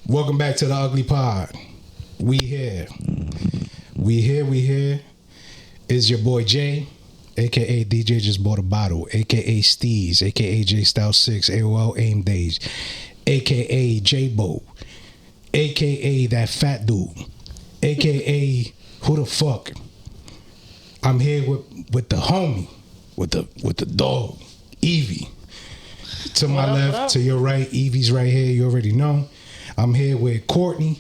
Welcome back to the Ugly Pod. We here. It's your boy Jay, aka DJ Just Bought a Bottle, aka Steez, aka J Style 6, AOL Aim Days, aka J-Bo, aka that fat dude, aka who the fuck. I'm here with the homie, with the dog, Evie. To my left, to your right, Evie's right here. You already know. I'm here with Courtney.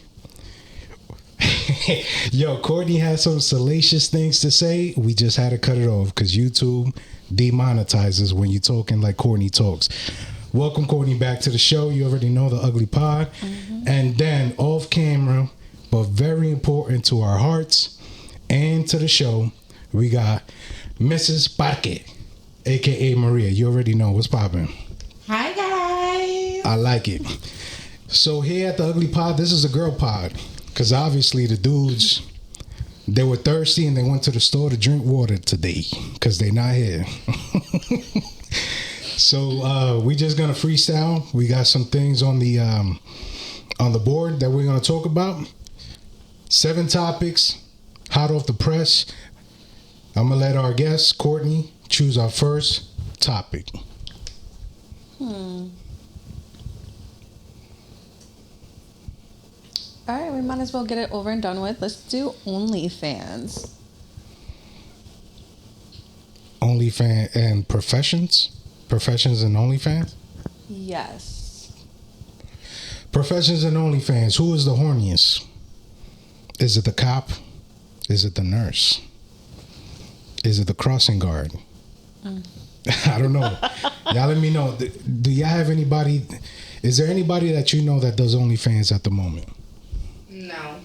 Yo, Courtney has some salacious things to say. We just had to cut it off because YouTube demonetizes when you're talking like Courtney talks. Welcome, Courtney, back to the show. You already know the Ugly Pod. Mm-hmm. And then off camera, but very important to our hearts and to the show, we got Mrs. Parque, aka Maria. You already know what's popping. Hi, guys. I like it. So here at the Ugly Pod, this is a girl pod. Because obviously the dudes, they were thirsty and they went to the store to drink water today. Because they not here. So we just going to freestyle. We got some things on the board that we're going to talk about. 7 topics, hot off the press. I'm going to let our guest, Courtney, choose our first topic. All right, we might as well get it over and done with. Let's do OnlyFans. OnlyFans and professions? Professions and OnlyFans? Yes. Professions and OnlyFans. Who is the horniest? Is it the cop? Is it the nurse? Is it the crossing guard? I don't know. Y'all let me know. Do y'all have anybody? Is there anybody that you know that does OnlyFans at the moment? No.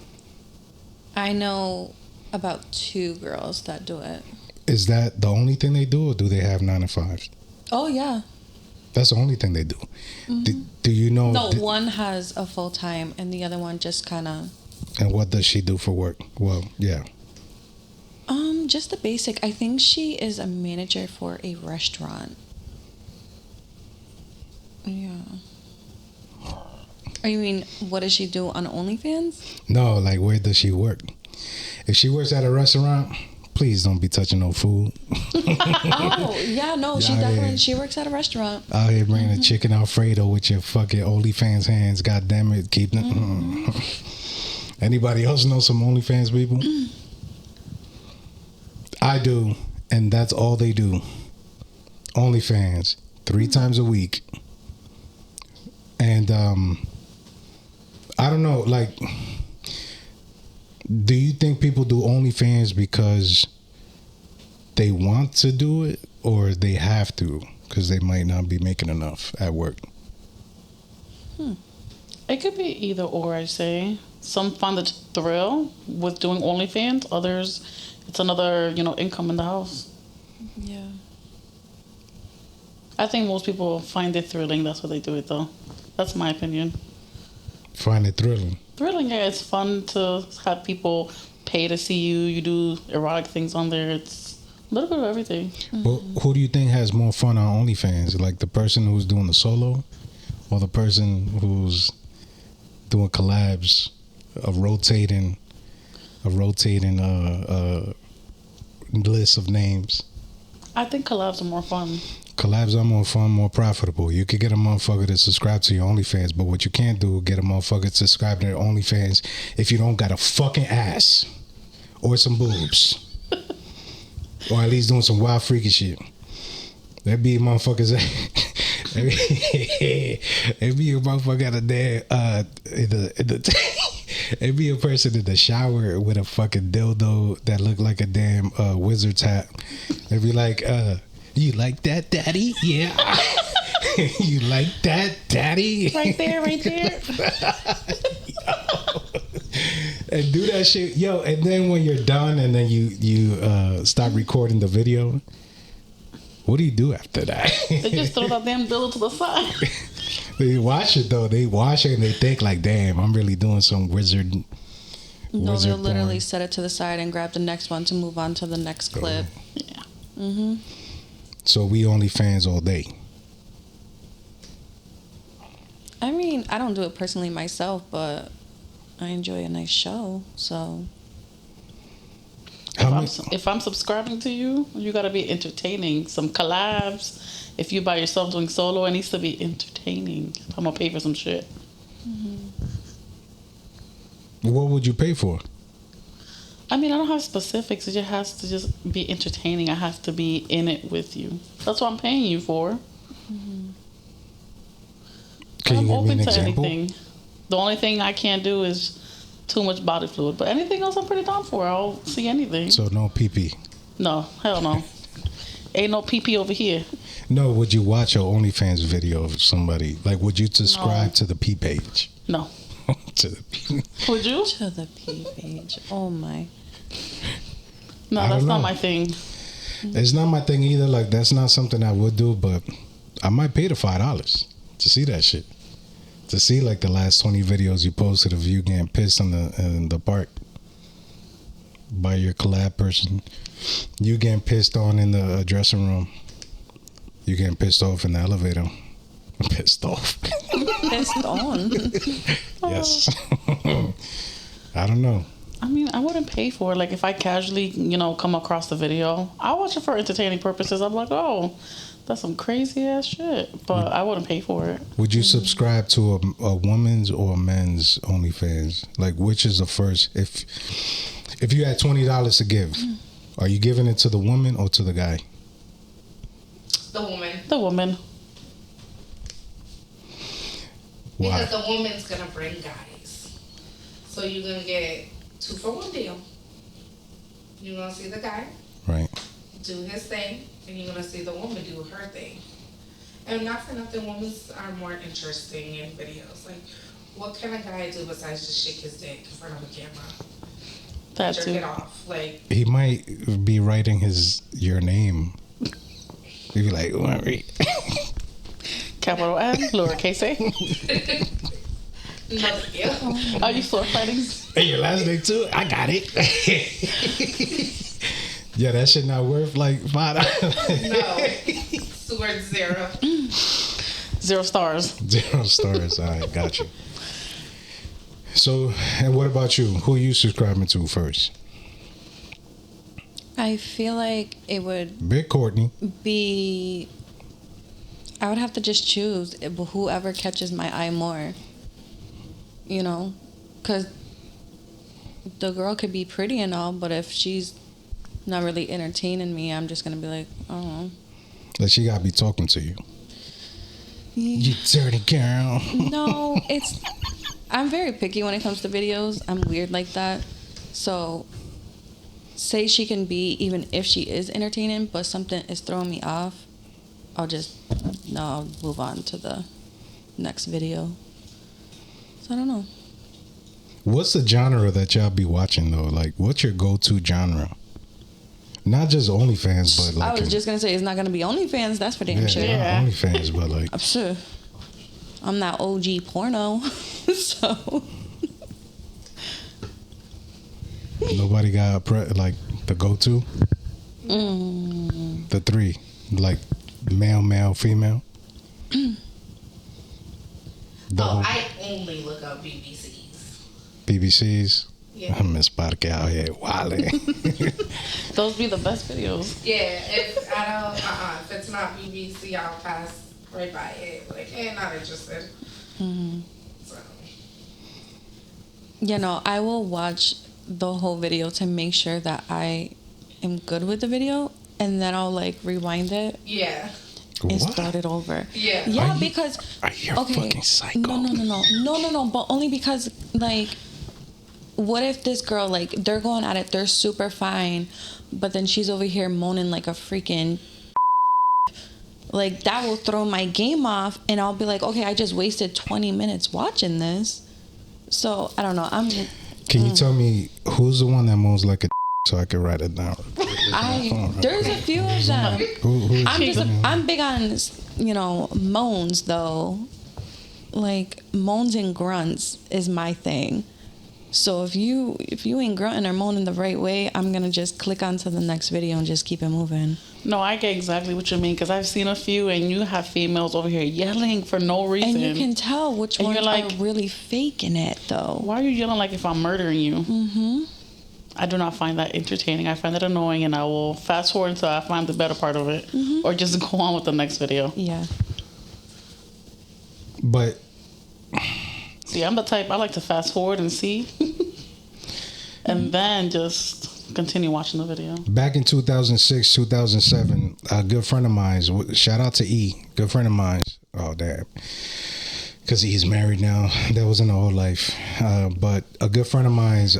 I know about 2 girls that do it. Is that the only thing they do, or do they have 9 to 5s? Oh, yeah. That's the only thing they do. Mm-hmm. Do you know? No, one has a full time and the other one just kind of. And what does she do for work? Well, yeah. Just the basic. I think she is a manager for a restaurant. Yeah. You mean, what does she do on OnlyFans? No, like where does she work? If she works at a restaurant, please don't be touching no food. Oh, yeah, no, she works at a restaurant. Out here bringing a chicken Alfredo with your fucking OnlyFans hands. God damn it, keep them. Anybody else know some OnlyFans people? I do, and that's all they do. OnlyFans, 3 times a week. And I don't know, like, do you think people do OnlyFans because they want to do it, or they have to because they might not be making enough at work? It could be either or, I say. Some find the thrill with doing OnlyFans. Others, it's another, income in the house. Yeah. I think most people find it thrilling. That's why they do it, though. That's my opinion. Find it thrilling. Thrilling, yeah. It's fun to have people pay to see you. You do erotic things on there. It's a little bit of everything. Well, who do you think has more fun on OnlyFans? Like the person who's doing the solo, or the person who's doing collabs, of rotating list of names? I think collabs are more fun. Collabs are more fun, more profitable. You could get a motherfucker to subscribe to your OnlyFans, but what you can't do is get a motherfucker to subscribe to their OnlyFans if you don't got a fucking ass or some boobs. Or at least doing some wild freaky shit. There be motherfuckers it be a motherfucker at a damn it be a person in the shower with a fucking dildo that look like a damn wizard's hat. They be like, you like that, daddy? Yeah. You like that, daddy? Right there. And do that shit, yo. And then when you're done, and then you stop recording the video, what do you do after that? They just throw that damn dildo to the side. They watch it though. They watch it and they think like, "Damn, I'm really doing some wizard." No, they'll literally set it to the side and grab the next one to move on to the next clip. Yeah. So we OnlyFans all day. I mean, mean, I don't do it personally myself, but I enjoy a nice show, so. If I'm subscribing to you, you gotta be entertaining. Some collabs. If you by yourself doing solo, it needs to be entertaining. I'm gonna pay for some shit. What would you pay for? I mean, I don't have specifics. It just has to just be entertaining. I have to be in it with you. That's what I'm paying you for. Can I'm you give me open an to example? anything. The only thing I can't do is too much body fluid. But anything else I'm pretty down for. I'll see anything. So no pee-pee. No, hell no. Ain't no pee-pee over here. No, would you watch an OnlyFans video of somebody? Like, would you subscribe to the P page? No. To the P. Would you? To the P page. Oh, my. No, I that's don't not know. my thing. It's not my thing either. Like, that's not something I would do, but I might pay the $5 to see that shit. To see, like, the last 20 videos you posted of you getting pissed in the park by your collab person. You getting pissed on in the dressing room. You getting pissed off in the elevator. Pissed off. Pissed on. Yes. I don't know. I mean, I wouldn't pay for it. Like, if I casually, come across the video, I watch it for entertaining purposes. I'm like, oh, that's some crazy ass shit. But I wouldn't pay for it. Would you subscribe to a woman's or a men's OnlyFans? Like, which is the first? If you had $20 to give, are you giving it to the woman or to the guy? The woman. The woman. Why? Because the woman's gonna bring guys. So you're gonna get 2-for-1 deal. You're gonna see the guy Right. do his thing, and you're gonna see the woman do her thing. And not for nothing, women are more interesting in videos. Like, what can a guy do besides just shake his dick in front of a camera? That Jerk too. it off. Like, He might be writing your name. He'd be like, Capital M, lowercase a. no skill. Are you sword fighting? hey, your last name too? I got it. Yeah, that shit not worth like $5. No. Sword 0. 0 stars. 0 stars. All right, got you. So, and what about you? Who are you subscribing to first? I feel like it would Big Courtney. be. I would have to just choose whoever catches my eye more. Because the girl could be pretty and all, but if she's not really entertaining me, I'm just going to be like, oh. Like, she got to be talking to you. You dirty girl. No, I'm very picky when it comes to videos. I'm weird like that. So, say she can be, even if she is entertaining, but something is throwing me off, I'll move on to the next video. So, I don't know. What's the genre that y'all be watching, though? Like, what's your go-to genre? Not just OnlyFans, but like... I was just going to say, it's not going to be OnlyFans. That's for damn sure. Yeah. Not OnlyFans, but like... I'm sure. I'm not OG porno. So... Nobody got the go-to? The 3. Like, male, female? I only look up BBCs. BBCs? Yeah. I miss Parque out here wilding. Those be the best videos. Yeah, if I don't, if it's not BBC, I'll pass right by it. Like, not interested. Mm-hmm. So. I will watch the whole video to make sure that I am good with the video, and then I'll rewind it Yeah. and What? start it over. Yeah. Yeah, because Are you a fucking psycho? no, but only because what if this girl they're going at it, they're super fine, but then she's over here moaning like a freaking that will throw my game off, and I'll be like, okay, I just wasted 20 minutes watching this. So I don't know. Can you tell me who's the one that moans like a so I can write it down? There's a few of them. Who I'm big on moans though. Like moans and grunts is my thing. So if you ain't grunting or moaning the right way, I'm gonna just click onto the next video and just keep it moving. No, I get exactly what you mean, because I've seen a few, and you have females over here yelling for no reason. And you can tell which And ones you're like, are really faking it, though. why are you yelling like if I'm murdering you? Mm-hmm. I do not find that entertaining. I find it annoying, and I will fast forward until I find the better part of it, or just go on with the next video. Yeah. But See, I'm the type, I like to fast forward and see, and then just continue watching the video. back in 2006, 2007, a good friend of mine's, shout out to E, good friend of mine's. Oh, damn. Because he's married now. That was in the whole life. But a good friend of mine's,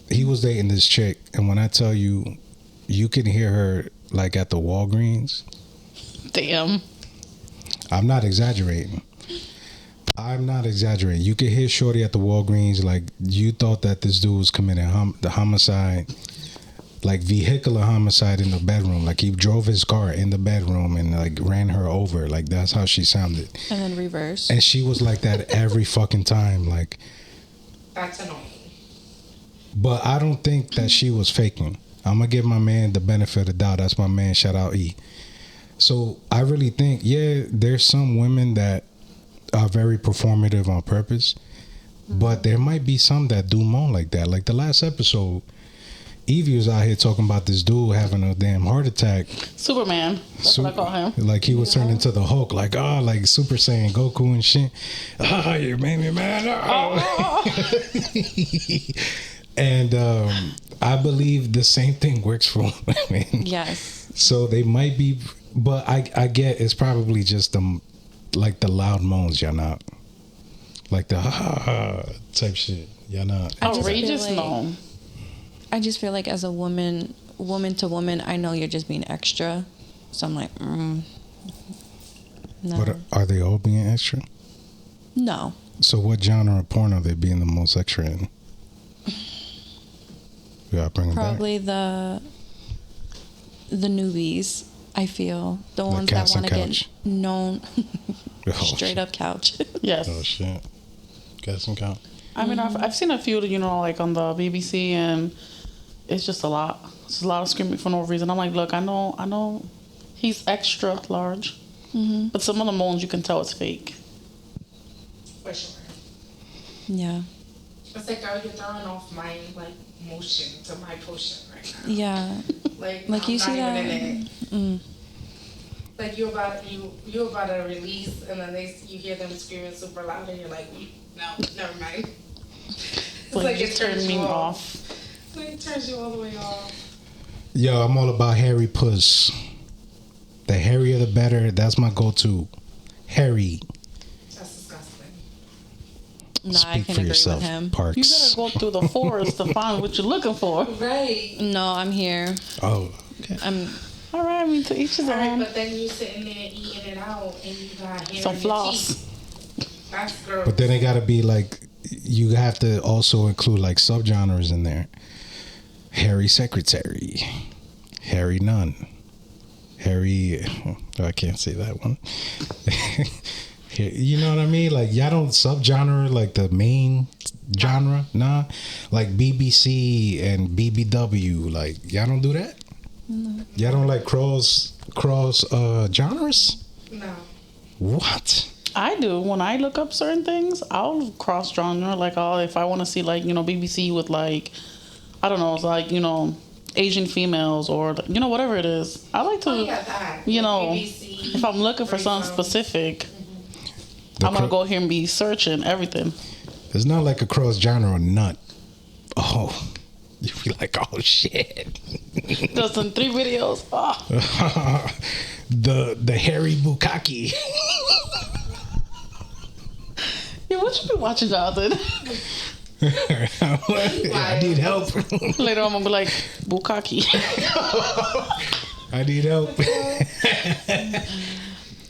he was dating this chick. And when I tell you, you can hear her like at the Walgreens. Damn. I'm not exaggerating. You could hear Shorty at the Walgreens, like you thought that this dude was committing the homicide, like vehicular homicide in the bedroom. Like he drove his car in the bedroom and like ran her over. Like that's how she sounded. And then reverse. And she was like that every fucking time. Like, That's annoying. but I don't think that she was faking. I'm gonna give my man the benefit of the doubt. That's my man. Shout out E. So I really think, yeah, there's some women that are very performative on purpose, but there might be some that do moan like that. Like the last episode, Evie was out here talking about this dude having a damn heart attack. Superman. That's what I call him. Like he was turned into the Hulk, like like Super Saiyan Goku and shit. Oh, you made me mad. And I believe the same thing works for women. Yes. So they might be, but I get it's probably just the loud moans, y'all not. Like the type shit, y'all not. Outrageous, no. I just feel like as a woman to woman, I know you're just being extra. So I'm like, no. But are they all being extra? No. So what genre of porn are they being the most extra in? Yeah, bring them Probably the newbies. I feel the ones that Cats and want to get Couch. known. Oh, Straight up couch. Yes. Oh shit, Cats and Couch. I mean, I've seen a few, like on the BBC, and it's just a lot. It's a lot of screaming for no reason. I'm like, look, I know, he's extra large, but some of the moans you can tell it's fake. For sure. Yeah. It's like, girl, you're throwing off my motion to my potion right now. Yeah. Like Like I'm you not see even that. in it. Like you're about to release, and then you hear them screaming super loud, and you're like, no, never mind. It's Like, it just turn me off. It's like it turns you all the way off. Yo, I'm all about hairy puss. The hairier the better. That's my go-to. Hairy. That's disgusting. Nah, I Speak can for agree yourself, with him. Parks. You gotta go through the forest to find what you're looking for. Right. No, I'm here. Oh, okay. I'm. All right, I mean, to each his All right, own. but then you sitting there eating it out, and you got hair Some in floss. your teeth. That's gross. But then it gotta be like, you have to also include like subgenres in there. Hairy secretary, hairy nun, hairy. I can't say that one. You know what I mean? Like y'all don't subgenre like the main genre, nah. Like BBC and BBW, like y'all don't do that. No. Y'all don't like cross genres. No. What? I do. When I look up certain things, I'll cross genre. Like, if I want to see, BBC with, I don't know, it's Asian females or, whatever it is. I like to, Oh, yeah, that. BBC, if I'm looking for something rebounds. specific, I'm going to go here and be searching everything. It's not like a cross genre nut. Oh, you be like, oh shit. Just in 3 videos. Oh. the hairy bukkake. Yeah, what you been watching, Jonathan? I need help. Later on, I'm going to be like, bukkake. I need help.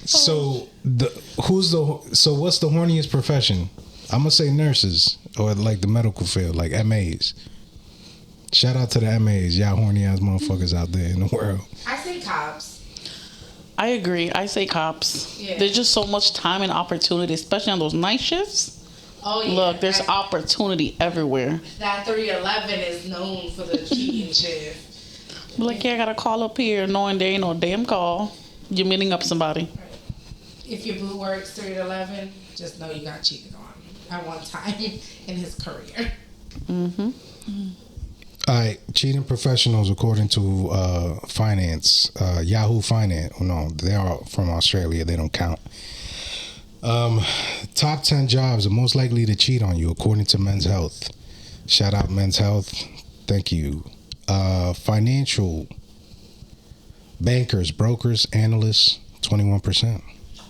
So what's the horniest profession? I'm gonna say nurses or like the medical field, like MAs. Shout out to the MAs, y'all horny ass motherfuckers out there in the world. I say cops. I agree. I say cops. Yeah. There's just so much time and opportunity, especially on those night shifts. Oh yeah. Look, there's opportunity everywhere. That 311 is known for the cheating shift. Like, yeah, I gotta call up here knowing there ain't no damn call. You're meeting up somebody. If your boo works 3 to 11, just know you got cheated on at one time in his career. Mm-hmm. All right, cheating professionals according to finance, Yahoo Finance. Oh, no, they are from Australia. They don't count. Top 10 jobs are most likely to cheat on you according to Men's Health. Shout out Men's Health. Thank you. Financial, bankers, brokers, analysts, 21%.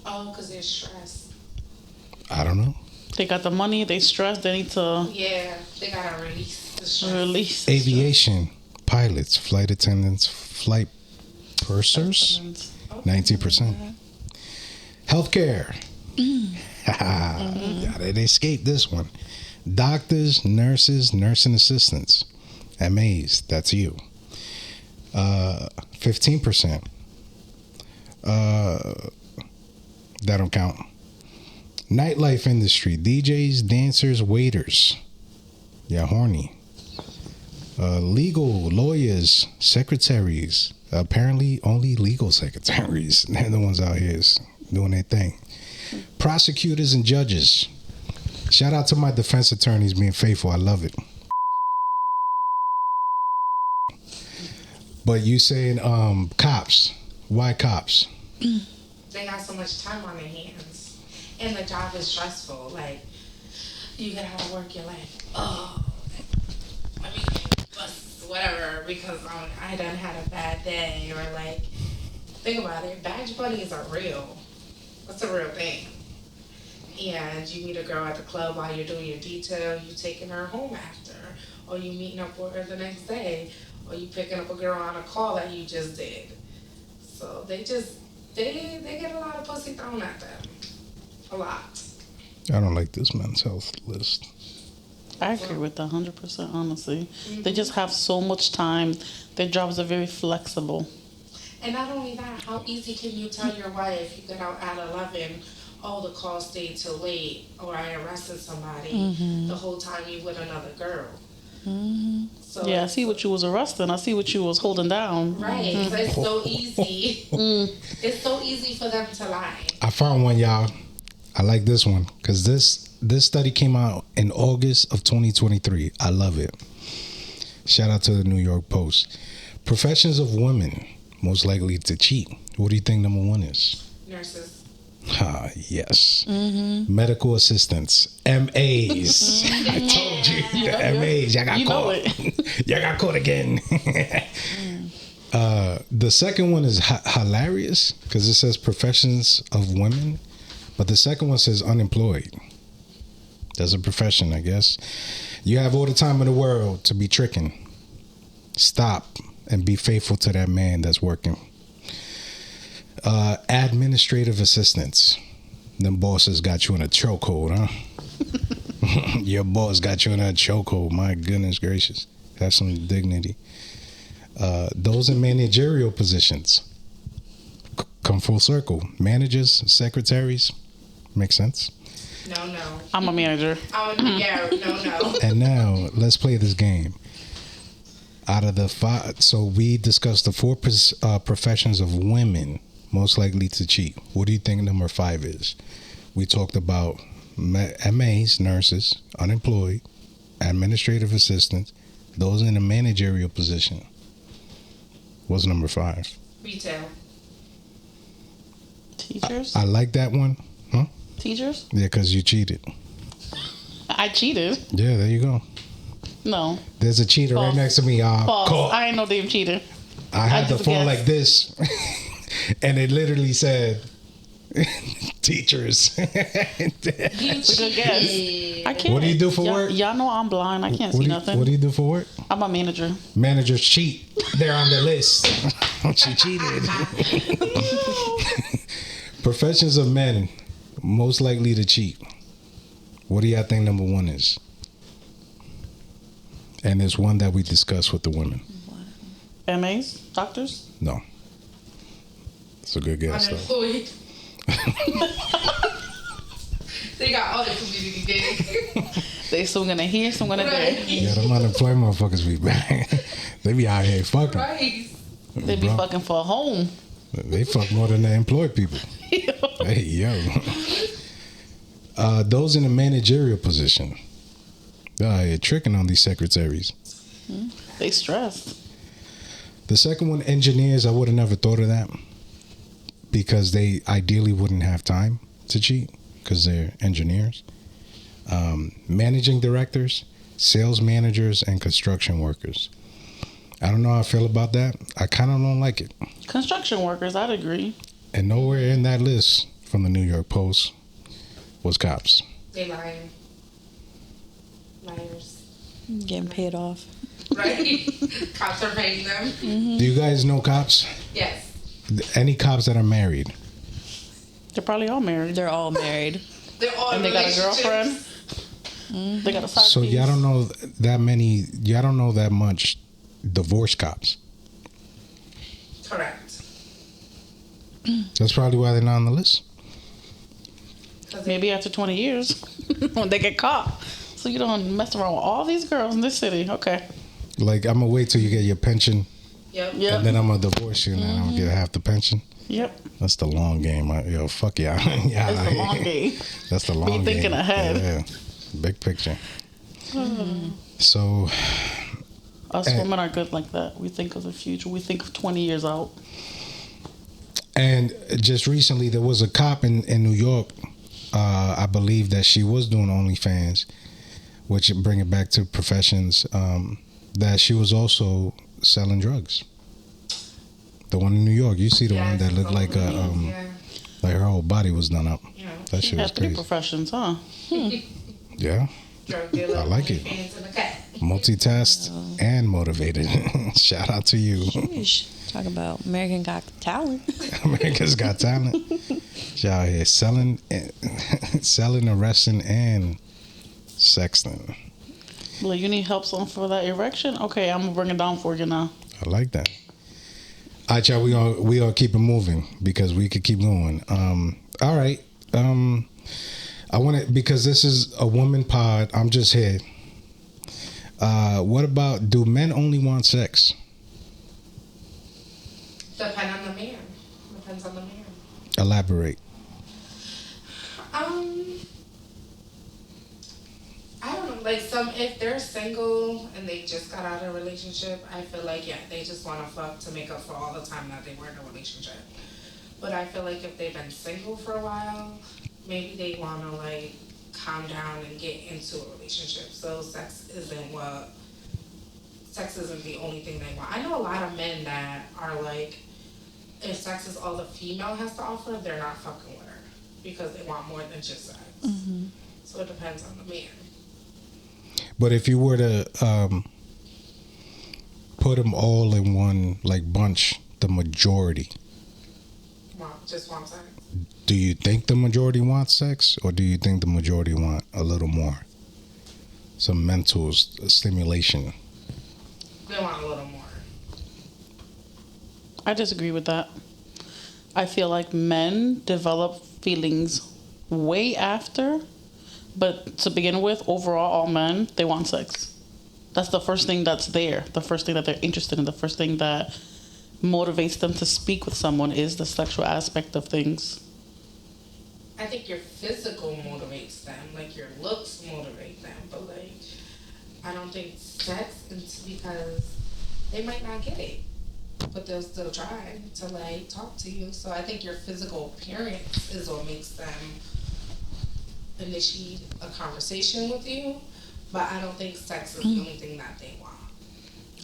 Oh, because they're stressed. I don't know. They got the money, they stressed, they need to Yeah, they got to release the stress. release. Aviation, pilots, flight attendants, flight pursers, 19%. Healthcare. Yeah, they escaped this one. Doctors, nurses, nursing assistants, MAs, that's you. 15%. That don't count. Nightlife industry, DJs, dancers, waiters. Yeah, horny. Legal, lawyers, secretaries. Apparently only legal secretaries. They're the ones out here doing their thing. Prosecutors and judges. Shout out to my defense attorneys being faithful. I love it. But you saying cops. Why cops? They got so much time on their hands. And the job is stressful. Like, you get out of work, you're like, oh, I mean, whatever, because I done had a bad day. Or like, think about it, badge buddies are real. That's a real thing. And you meet a girl at the club while you're doing your detail, you taking her home after. Or you meeting up with her the next day. Or you picking up a girl on a call that you just did. So they get a lot of pussy thrown at them. A lot. I don't like this Men's Health list. I agree with that 100%, honestly. They just have so much time. Their jobs are very flexible. And not only that, how easy can you tell your wife you get out at 11, oh, the call stayed till late, or I arrested somebody the whole time you with another girl. So Yeah, I see what you was arresting. I see what you was holding down. Right, it's so easy. It's so easy for them to lie. I found one, y'all. I like this one because this study came out in August of 2023. I love it. Shout out to the New York Post. Professions of women most likely to cheat. What do you think number one is? Nurses. Yes. Medical assistants, MAs. I told you, the MAs. Y'all got caught. Y'all got caught again. The second one is hilarious because it says professions of women, but the second one says unemployed. That's a profession, I guess. You have all the time in the world to be tricking. Stop and be faithful to that man that's working. Administrative assistants. Them bosses got you in a chokehold, huh? Your boss got you in a chokehold. My goodness gracious. Have some dignity. Those in managerial positions. Come full circle. Managers, secretaries. Makes sense. No. I'm a manager. No. And now, let's play this game. Out of the five, so we discussed the four professions of women most likely to cheat. What do you think number 5 is? We talked about MAs, nurses, unemployed, administrative assistants, those in a managerial position. What's number 5? Retail. Teachers? I like that one. Huh? Teachers? Yeah, because you cheated. I cheated. Yeah, there you go. No. There's a cheater right next to me, y'all. False. I ain't no damn cheater. I had the phone like this, and it literally said, teachers. Good guess. I can't. What do you do for work? Y'all know I'm blind. I can't see nothing. What do you do for work? I'm a manager. Managers cheat. They're on the list. She cheated. Professions of men most likely to cheat. What do y'all think number 1 is? And there's one that we discussed with the women. MAs? Doctors? No. It's a good guess, though. Unemployed. They got all the community gigs. They swinging a here, swinging a there. Yeah, them unemployed motherfuckers be back. They be out here fucking. Right. They be fucking for a home. They fuck more than they employ people. Hey, yo. Those in a managerial position. You're tricking on these secretaries. They stressed. The second one, engineers, I would have never thought of that. Because they ideally wouldn't have time to cheat. Because they're engineers. Managing directors, sales managers, and construction workers. I don't know how I feel about that. I kind of don't like it. Construction workers, I'd agree. And nowhere in that list from the New York Post was cops. They lying. Liars. Getting paid off. Right? Cops are paying them. Do you guys know cops? Yes. Any cops that are married? They're probably all married. They're all married. They're all And they got a girlfriend. They got a side So piece. y'all don't know that many, y'all don't know that much divorce cops. Correct. That's probably why they're not on the list. Maybe after 20 years when they get caught. So you don't mess around with all these girls in this city. Okay. Like, I'm going to wait till you get your pension, Yep. Yep. and then I'm going to divorce you, and then I'm going to get half the pension. Yep. That's the long game. Yo, fuck y'all. That's the long game. That's the long game. Be thinking ahead. Yeah. Big picture. So, Us women are good like that. We think of the future. We think of 20 years out. and just recently there was a cop in New York, I believe that she was doing OnlyFans, which bring it back to professions, that she was also selling drugs. The one in New York, you see the one that looked like like her whole body was done up. Yeah. That shit was Have 3 crazy. professions, huh? Yeah, Drug dealer. I like it. OnlyFans, and a cat. multitasked and motivated. Shout out to you. Sheesh. Talk about American Got Talent. America's Got Talent. She out here selling, arresting, and sexting. Like, you need help for that erection? Okay, I'm going to bring it down for you now. I like that. All right, y'all, we all keep it moving because we could keep going. All right. I want to, because this is a woman pod, I'm just here. What about, do men only want sex? Depends on the man. Depends on the man. Elaborate. I don't know. Like if they're single and they just got out of a relationship, I feel like they just want to fuck to make up for all the time that they were in a relationship. But I feel like if they've been single for a while, maybe they want to like calm down and get into a relationship. So sex isn't the only thing they want. I know a lot of men that are like, if sex is all the female has to offer, they're not fucking with her because they want more than just sex. Mm-hmm. So it depends on the man. But if you were to put them all in one like bunch, the majority, Just want sex. do you think the majority want sex, or do you think the majority want a little more? Some mental stimulation. They want a little more. I disagree with that. I feel like men develop feelings way after, but to begin with, overall, all men, they want sex. That's the first thing that's there. The first thing that they're interested in. The first thing that motivates them to speak with someone is the sexual aspect of things. I think your physical motivates them, like your looks motivate them, but like I don't think sex is because they might not get it, but they'll still try to like talk to you. So I think your physical appearance is what makes them initiate a conversation with you, but I don't think sex is the only thing that they want.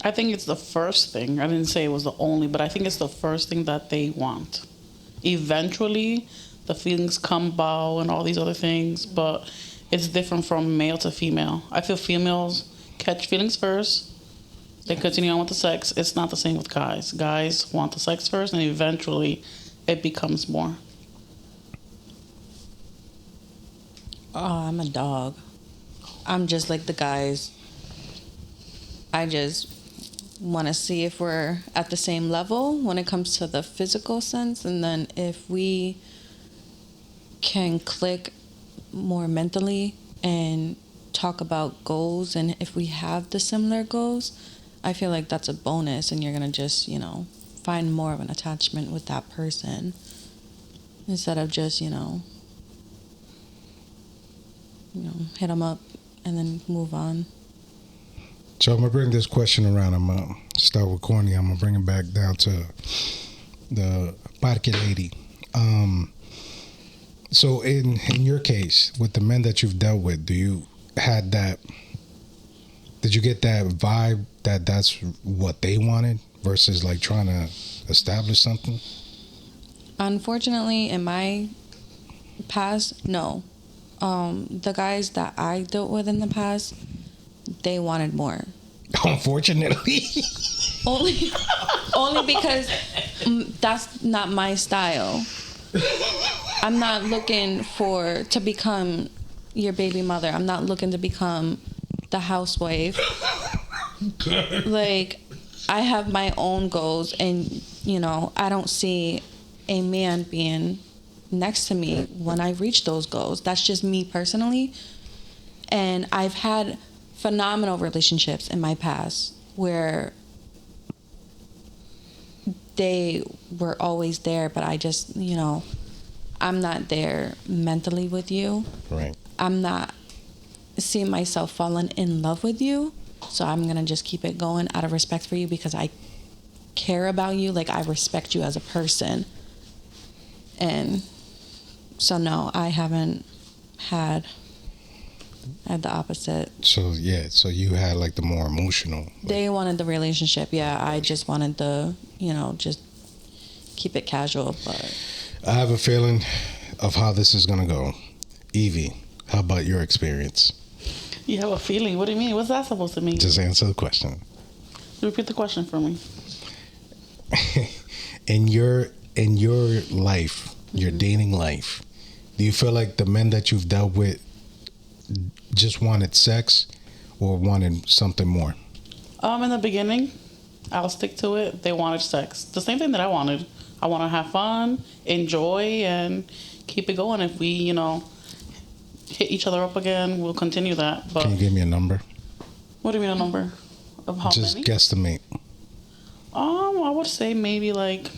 I think it's the first thing. I didn't say it was the only, but I think it's the first thing that they want. Eventually, the feelings come about and all these other things, but it's different from male to female. I feel females catch feelings first. They continue on with the sex. It's not the same with guys. Guys want the sex first, and eventually it becomes more. Oh, I'm a dog. I'm just like the guys. I just want to see if we're at the same level when it comes to the physical sense, and then if we can click more mentally and talk about goals, and if we have the similar goals, I feel like that's a bonus, and you're gonna just, you know, find more of an attachment with that person instead of just, you know, hit them up and then move on. So I'm gonna bring this question around. I'm gonna start with corny. I'm gonna bring it back down to the parque lady. So in your case, with the men that you've dealt with, did you get that vibe that that's what they wanted versus like trying to establish something? Unfortunately, in my past, no. The guys that I dealt with in the past, they wanted more. Unfortunately. Only because that's not my style. I'm not looking to become your baby mother. I'm not looking to become the housewife. Like, I have my own goals, and, you know, I don't see a man being next to me when I reach those goals. That's just me personally. And I've had phenomenal relationships in my past where they were always there, but I just, you know, I'm not there mentally with you. Right. I'm not seeing myself falling in love with you. So I'm going to just keep it going out of respect for you because I care about you. Like, I respect you as a person. And so, no, I haven't had the opposite. So, yeah. So you had like the more emotional. Like, they wanted the relationship. Yeah. I just wanted the, you know, just keep it casual. But I have a feeling of how this is going to go. Evie, how about your experience? You have a feeling? What do you mean? What's that supposed to mean? Just answer the question. Repeat the question for me. In your life, your dating life, do you feel like the men that you've dealt with just wanted sex or wanted something more? In the beginning, I'll stick to it. They wanted sex. The same thing that I wanted. I want to have fun, enjoy, and keep it going. If we, you know, hit each other up again, we'll continue that. But can you give me a number? What do you mean a number? Of how just many? Just guesstimate. I would say maybe like,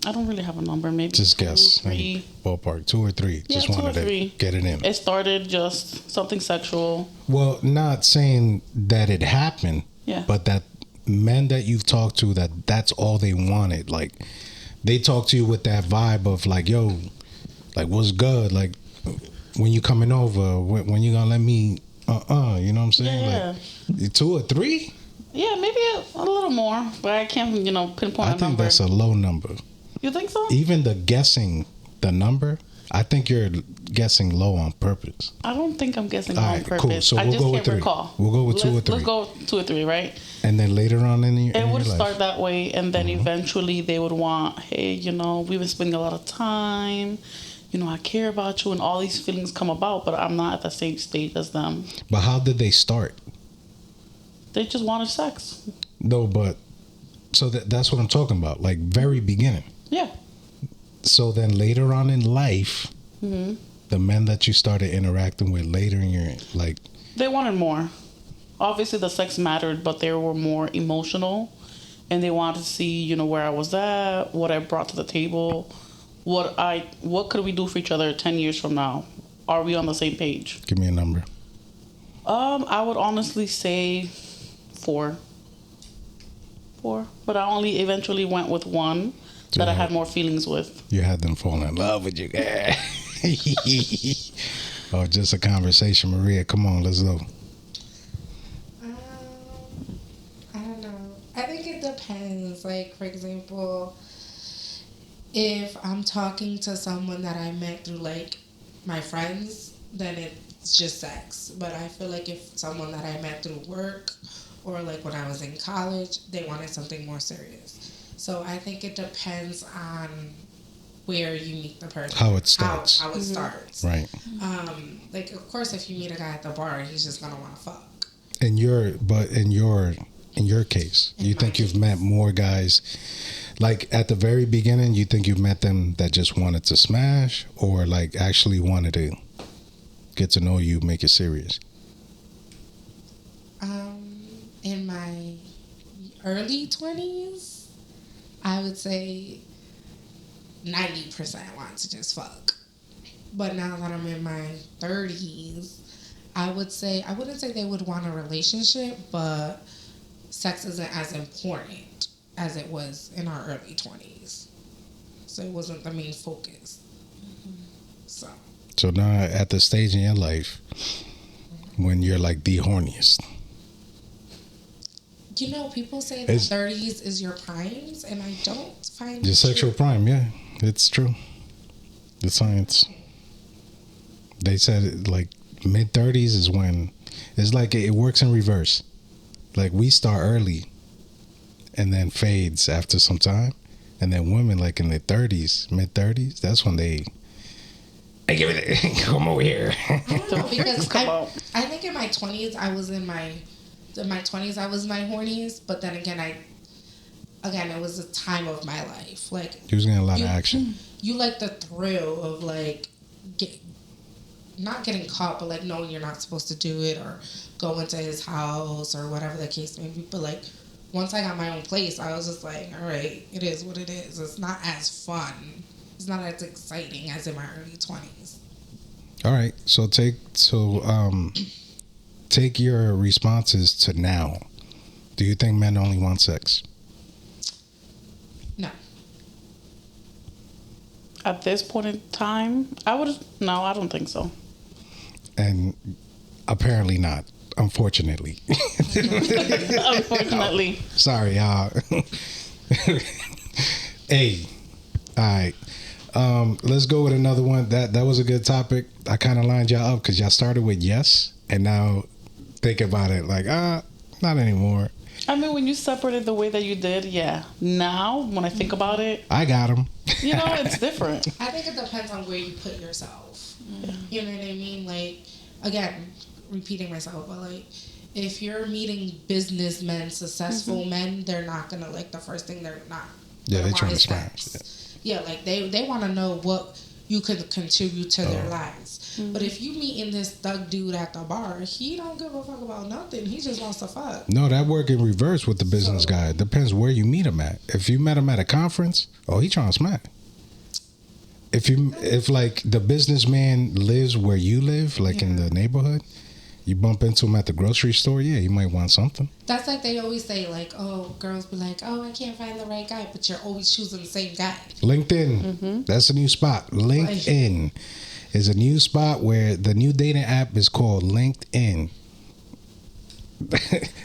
I don't really have a number. Maybe just 2, guess. 3. Ballpark, 2 or 3. Yeah, just 2 wanted or 3. to get it in. It started just something sexual. Well, not saying that it happened, yeah, but that men that you've talked to, that's all they wanted. Like, they talk to you with that vibe of like, yo, like, what's good? Like, when you coming over? When you gonna let me? You know what I'm saying? Yeah. Like, 2 or 3? Yeah, maybe a little more, but I can't, you know, pinpoint a number. I think that's a low number. You think so? Even the number, I think you're guessing low on purpose. I don't think I'm guessing all on right, purpose. Cool. So we'll go with 3. Recall. We'll go with 2 or 3. Let's go 2 or 3, right? And then later on in your it would life, start that way, and then eventually they would want, hey, you know, we've been spending a lot of time. You know, I care about you, and all these feelings come about, but I'm not at the same stage as them. But how did they start? They just wanted sex. No, but so that's what I'm talking about. Like, very beginning. Yeah. So then later on in life, the men that you started interacting with later in your, like, they wanted more. Obviously, the sex mattered, but they were more emotional, and they wanted to see, you know, where I was at, what I brought to the table, what could we do for each other 10 years from now? Are we on the same page? Give me a number. I would honestly say 4. But I only eventually went with one that I had more feelings with. You had them fall in love with you. Oh, just a conversation. Maria, come on, let's go. I don't know. I think it depends. Like, for example, if I'm talking to someone that I met through, like, my friends, then it's just sex. But I feel like if someone that I met through work or, like, when I was in college, they wanted something more serious. So I think it depends on where you meet the person. How it starts. How it starts. Right. Like, of course, if you meet a guy at the bar, he's just going to want to fuck. In your case, you think you've met more guys Like at the very beginning, you think you met them that just wanted to smash, or like actually wanted to get to know you, make it serious? In my early 20s, I would say 90% want to just fuck. But now that I'm in my 30s, I wouldn't say they would want a relationship, but sex isn't as important as it was in our early 20s. So it wasn't the main focus. So now at the stage in your life when you're like the horniest. You know, people say that 30s is your primes, and I don't find your sexual prime. Yeah, it's true. The science. They said like mid 30s is when it's like it works in reverse. Like we start early, and then fades after some time, and then women like in their 30s, mid 30s, that's when they. Hey, give it. Come over here. I don't know, because I think in my 20s I was in my 20s I was my horniest, but then again it was a time of my life. Like you was getting a lot of action. You like the thrill of like not getting caught, but like knowing you're not supposed to do it or go into his house or whatever the case may be. But like once I got my own place, I was just like, all right, it is what it is. It's not as fun. It's not as exciting as in my early 20s. All right, so take your responses to now. Do you think men only want sex? No. At this point in time, I don't think so. And apparently not, unfortunately. Unfortunately. Sorry, y'all. Hey, all right. Let's go with another one. That was a good topic. I kind of lined y'all up because y'all started with yes, and now think about it like, not anymore. I mean, when you separated the way that you did, yeah. Now, when I think about it, I got him. You know, it's different. I think it depends on where you put yourself. You know what I mean? Like, again, repeating myself, but like, if you're meeting businessmen, successful men, they're not gonna like the first thing they're not. Yeah, they're trying to smash. Yeah, like they want to know what you could contribute to their lives. But if you meeting this thug dude at the bar, he don't give a fuck about nothing. He just wants to fuck. No, that work in reverse with the business guy. It depends where you meet him at. If you met him at a conference, he trying to smack. If like the businessman lives where you live, like in the neighborhood, you bump into him at the grocery store, you might want something. That's like they always say, like, girls be like, I can't find the right guy, but you're always choosing the same guy. LinkedIn, that's a new spot. LinkedIn is a new spot where the new dating app is called LinkedIn.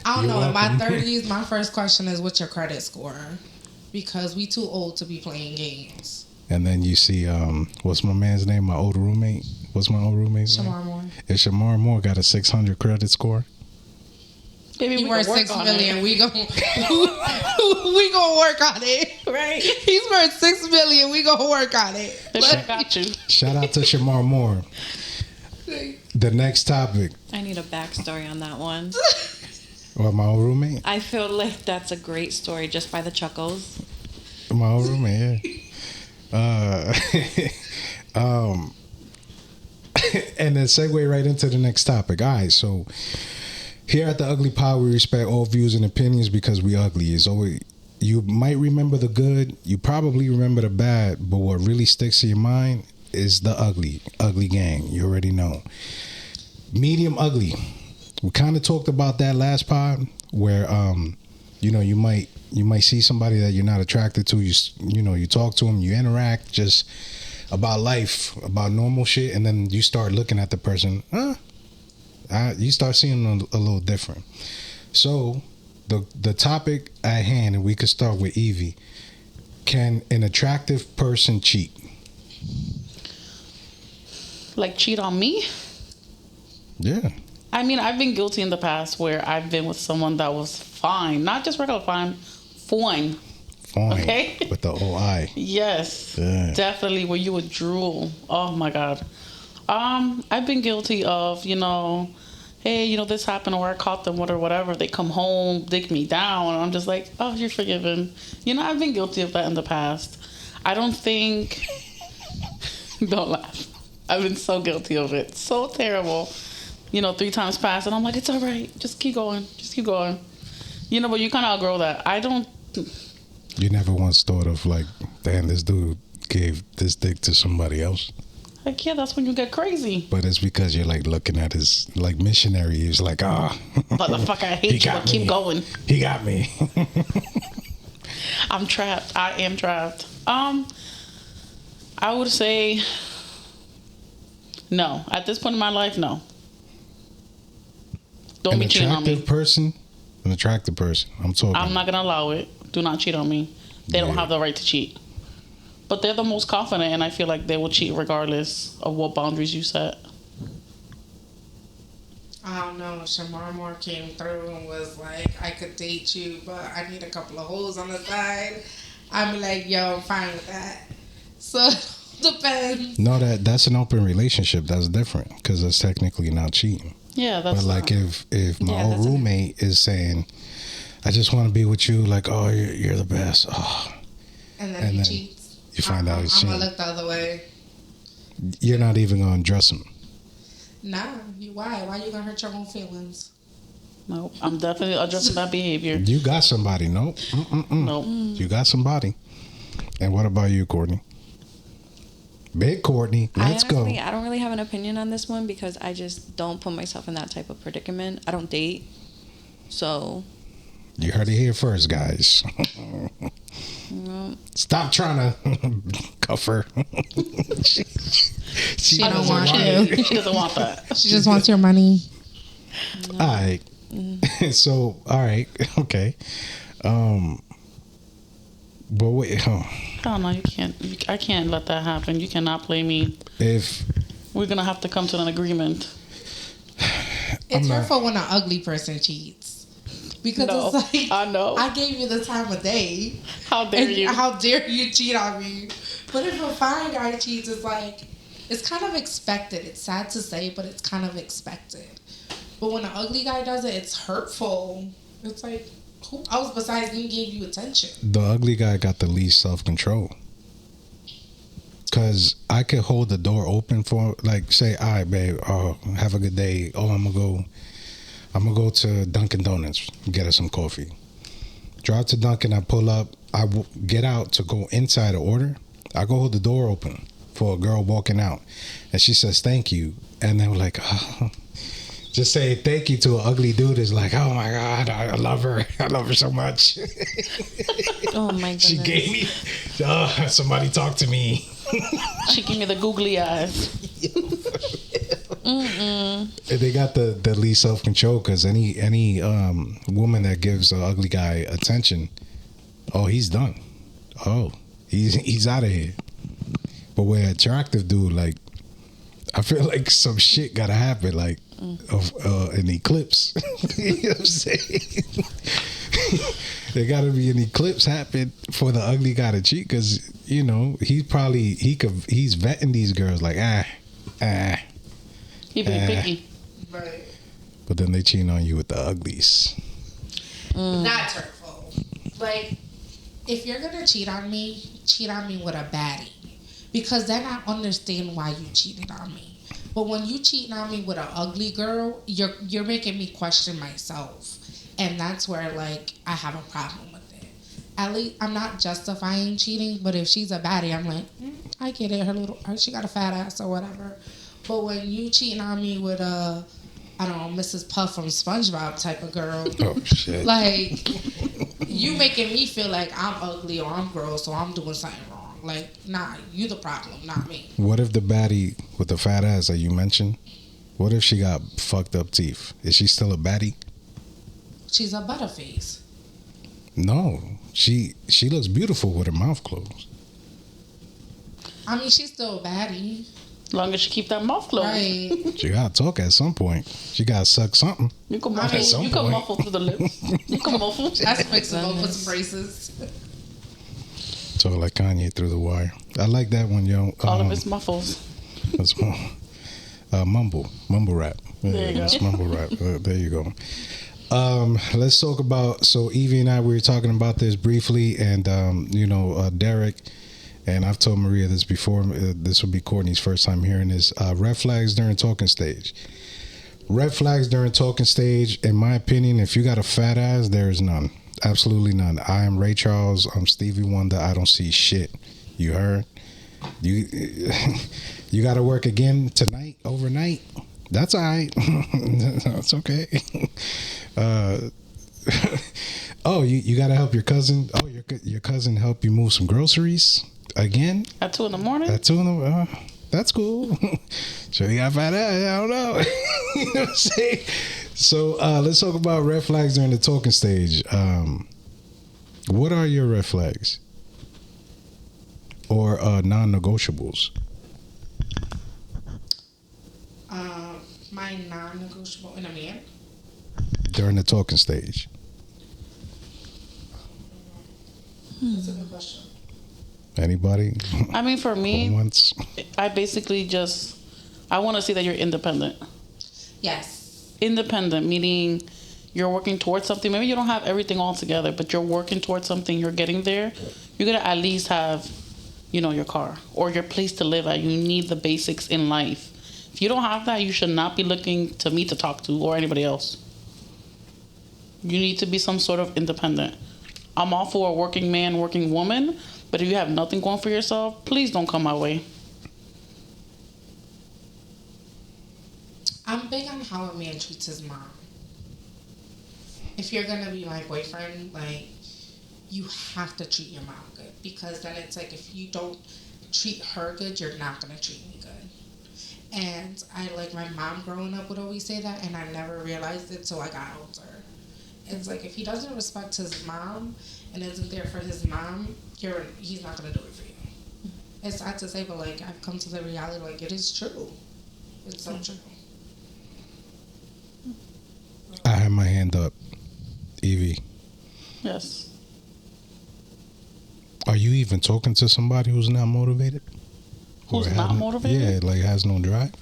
I don't know. In my 30s, my first question is, what's your credit score? Because we too old to be playing games. And then you see, what's my man's name? My old roommate. What's my old roommate's name? Shamar Moore. If Shamar Moore got a 600 credit score. Maybe he worth $6 million. It. We gonna work on it, right? He's worth $6 million. We gonna work on it. I got you. Shout out to Shamar Moore. The next topic. I need a backstory on that one. What, my old roommate? I feel like that's a great story just by the chuckles. My old roommate, yeah. And then segue right into the next topic. All right, so here at the Ugly Pod, we respect all views and opinions because we ugly. It's always, you might remember the good, you probably remember the bad, but what really sticks in your mind is the ugly gang. You already know. Medium ugly. We kind of talked about that last pod where you might see somebody that you're not attracted to. You talk to them, you interact just about life, about normal shit, and then you start looking at the person. You start seeing them a little different. So the topic at hand, and we could start with Evie. Can an attractive person cheat? Like cheat on me? Yeah. I mean, I've been guilty in the past where I've been with someone that was fine. Not just regular fine. Fine. Okay? With the OI. Yes. Yeah. Definitely where you would drool. Oh, my God. I've been guilty of, hey, you know, this happened, or I caught them, or whatever. They come home, dig me down, and I'm just like, oh, you're forgiven. You know, I've been guilty of that in the past. I don't think. Don't laugh. I've been so guilty of it. So terrible. You know, 3 times past, and I'm like, it's all right. Just keep going. Just keep going. You know, but you kind of outgrow that. I don't. You never once thought of like, damn, this dude gave this dick to somebody else. Like, yeah, that's when you get crazy. But it's because you're like looking at his like missionary. He's like, Motherfucker, I hate you, but keep going. He got me. I'm trapped. I am trapped. I would say no. At this point in my life, no. Don't be cheating on me. An attractive person. I'm talking. I'm not gonna allow it. Do not cheat on me. They don't have the right to cheat. But they're the most confident, and I feel like they will cheat regardless of what boundaries you set. I don't know. Shamar Moore came through and was like, I could date you, but I need a couple of holes on the side. I'd be like, yo, I'm fine with that. So, depends. No, that's an open relationship. That's different because it's technically not cheating. Yeah, that's. But like if my old roommate is saying, I just want to be with you, like, oh, you're the best. Oh. And then he cheats. You find out he's cheating. I'm going to look the other way. You're not even going to dress him. Nah. Why? Why you going to hurt your own feelings? Nope. I'm definitely addressing that behavior. You got somebody. Nope. Nope. You got somebody. And what about you, Courtney? Big Courtney. Let's go. I don't really have an opinion on this one because I just don't put myself in that type of predicament. I don't date. So... You heard it here first, guys. Stop trying to cuff her. she don't want you. She doesn't want that. She just wants your money. No. All right. So, all right. Okay. But wait. Oh no, you can't. I can't let that happen. You cannot play me. If we're gonna have to come to an agreement. It's hurtful when an ugly person cheats. Because it's like, I know. I gave you the time of day. How dare you? How dare you cheat on me? But if a fine guy cheats, it's like, it's kind of expected. It's sad to say, but it's kind of expected. But when an ugly guy does it, it's hurtful. It's like, who else besides me gave you attention? The ugly guy got the least self-control. Because I could hold the door open for, like, say, all right, babe, have a good day. Oh, I'm going to go to Dunkin' Donuts, get her some coffee. Drive to Dunkin', I pull up. I get out to go inside to order. I go hold the door open for a girl walking out. And she says, thank you. And they were like, oh. Just say thank you to an ugly dude is like, oh my God, I love her. I love her so much. Oh my goodness. She gave me, somebody talk to me. She gave me the googly eyes. They got the least self-control because any woman that gives an ugly guy attention, oh, he's done. Oh, he's out of here. But with an attractive dude, like, I feel like some shit gotta happen, like an eclipse. You know what I'm saying? There gotta be an eclipse happen for the ugly guy to cheat because, you know, he's vetting these girls like, He being picky. Right. But then they cheat on you with the uglies. That's hurtful. Like, if you're going to cheat on me with a baddie. Because then I understand why you cheated on me. But when you cheating on me with an ugly girl, you're making me question myself. And that's where, like, I have a problem with it. At least I'm not justifying cheating, but if she's a baddie, I'm like, I get it. She got a fat ass or whatever. But when you cheating on me with a, I don't know, Mrs. Puff from SpongeBob type of girl. Oh, shit. Like, you making me feel like I'm ugly or I'm gross or I'm doing something wrong. Like, nah, you the problem, not me. What if the baddie with the fat ass that you mentioned, what if she got fucked up teeth? Is she still a baddie? She's a butterface. No. She looks beautiful with her mouth closed. I mean, she's still a baddie. As long as she keep that mouth closed. Right. She gotta talk at some point. She gotta suck something. You can muffle, can muffle through the lips. You can muffle. That's fixable with some braces. Talk like Kanye through the wire. I like that one, yo. All of his muffles. That's more. Mumble rap. There you go. It's mumble rap. There you go. Let's talk about. So Evie and I, we were talking about this briefly, and Derek, and I've told Maria this before. This will be Courtney's first time hearing this. Red flags during talking stage. Red flags during talking stage. In my opinion, if you got a fat ass, there is none. Absolutely none. I am Ray Charles. I'm Stevie Wonder. I don't see shit. You heard? You got to work again tonight, overnight. That's all right. That's okay. You got to help your cousin. Oh, your cousin help you move some groceries again At 2 a.m. At 2 a.m. That's cool. So you got fat ass. I don't know. You know what I'm saying? So let's talk about red flags during the talking stage. What are your red flags or non-negotiables? My non-negotiable in a man. During the talking stage. That's a good question. Anybody? I mean, for me, Once. I basically I want to see that you're independent. Yes. Independent, meaning you're working towards something. Maybe you don't have everything all together, but you're working towards something. You're getting there. You're going to at least have, your car or your place to live at. You need the basics in life. If you don't have that, you should not be looking to me to talk to or anybody else. You need to be some sort of independent. I'm all for a working man, working woman, but if you have nothing going for yourself, please don't come my way. I'm big on how a man treats his mom. If you're gonna be my boyfriend, like, you have to treat your mom good, because then it's like, if you don't treat her good, you're not gonna treat me good. And my mom growing up would always say that, and I never realized it till I got older. It's like, if he doesn't respect his mom and isn't there for his mom, he's not gonna do it for you. It's sad to say, but I've come to the reality, it is true. It's so true. I have my hand up. Evie. Yes. Are you even talking to somebody who's not motivated? Who's Or not motivated? Yeah, has no drive?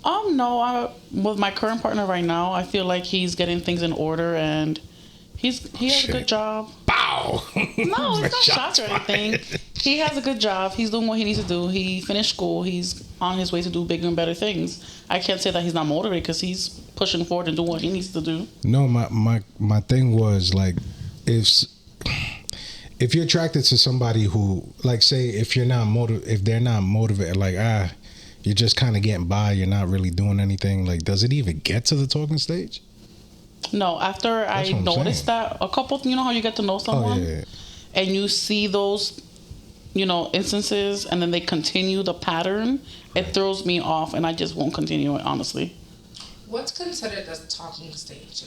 No. With my current partner right now, I feel like he's getting things in order, and he has a good job. Bow! No, it's not Shots shots or anything. He has a good job. He's doing what he needs to do. He finished school. He's on his way to do bigger and better things. I can't say that he's not motivated, because he's pushing forward and doing what he needs to do. No, my thing was, if you're attracted to somebody who, say, if they're not motivated, you're just kind of getting by, you're not really doing anything, does it even get to the talking stage? No, after I noticed that a couple, how you get to know someone, and you see those, instances, and then they continue the pattern, it throws me off, and I just won't continue it, honestly. What's considered the talking stage?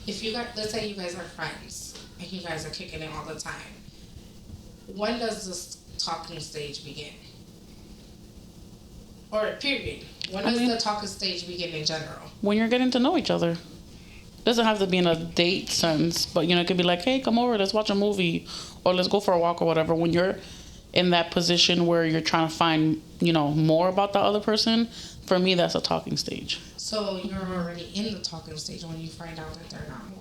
If you got, let's say you guys are friends and you guys are kicking it all the time, when does this talking stage begin? Or period. When does the talking stage begin in general? When you're getting to know each other. Doesn't have to be in a date sense, but it could be like, hey, come over, let's watch a movie, or let's go for a walk or whatever. When you're in that position where you're trying to find, more about the other person, for me, that's a talking stage. So you're already in the talking stage when you find out that they're not motivated.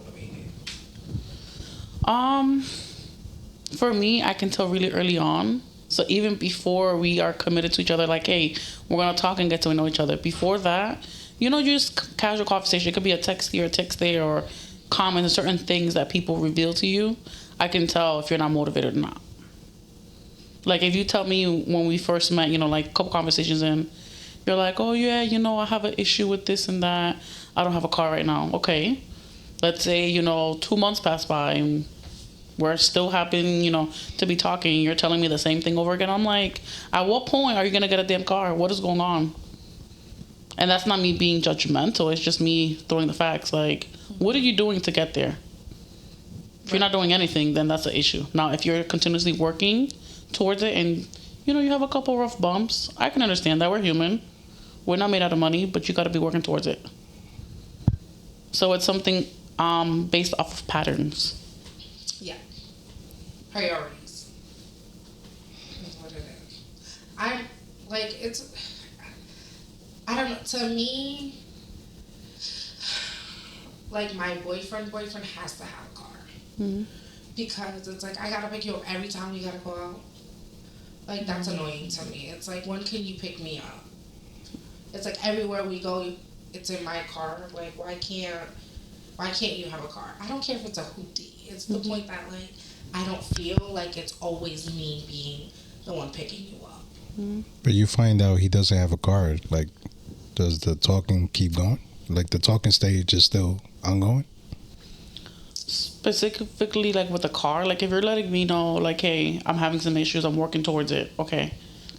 For me, I can tell really early on. So even before we are committed to each other, hey, we're gonna talk and get to know each other. Before that, just casual conversation. It could be a text here, a text there, or comments, certain things that people reveal to you. I can tell if you're not motivated or not. If you tell me when we first met, a couple conversations in, you're like, oh yeah, I have an issue with this and that. I don't have a car right now. Okay. Let's say, 2 months pass by and we're still happening, to be talking. You're telling me the same thing over again. I'm like, at what point are you going to get a damn car? What is going on? And that's not me being judgmental. It's just me throwing the facts. What are you doing to get there? If you're not doing anything, then that's an issue. Now, if you're continuously working towards it and, you have a couple rough bumps, I can understand that. We're human. We're not made out of money, but you got to be working towards it. So it's something based off of patterns. Yeah. Priorities. That's what it is. I don't know. To me, like my boyfriend has to have a car. Mm-hmm. Because it's like I gotta pick you up every time we gotta go out. Like that's annoying to me. It's like, when can you pick me up? It's like everywhere we go, it's in my car. Like why can't you have a car? I don't care if it's a hoopty. It's the point that like I don't feel like it's always me being the one picking you up. But you find out he doesn't have a car. Like, does the talking keep going? Like the talking stage is still ongoing? Specifically, like with the car, like if you're letting me know, like, hey, I'm having some issues, I'm working towards it. Okay,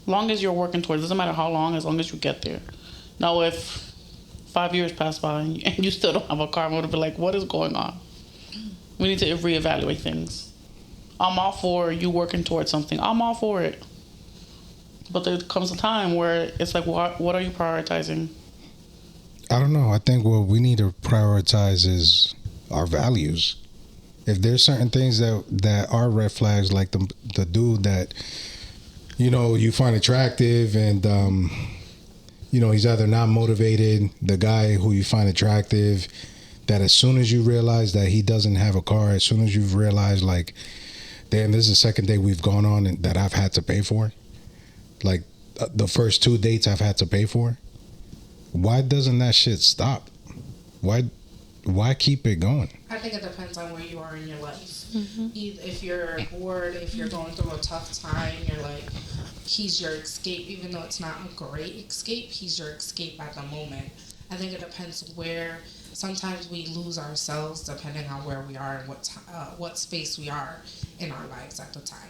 long as you're working towards it, doesn't matter how long, as long as you get there. Now, if 5 years pass by and you still don't have a car, I'm gonna be like, what is going on? We need to reevaluate things. I'm all for you working towards something. I'm all for it. But there comes a time where it's like, what are you prioritizing? I don't know. I think what we need to prioritize is our values. If there's certain things that are red flags, like the dude that, you know, you find attractive and, you know, he's either not motivated, the guy who you find attractive, that as soon as you realize that he doesn't have a car, as soon as you've realized, like, damn, this is the second date we've gone on and that I've had to pay for. Like, the first 2 dates I've had to pay for. Why doesn't that shit stop? Why keep it going? I think it depends on where you are in your life. If you're bored, if you're going through a tough time, you're like, he's your escape. Even though it's not a great escape, he's your escape at the moment. I think it depends where. Sometimes we lose ourselves depending on where we are and what space we are in our lives at the time.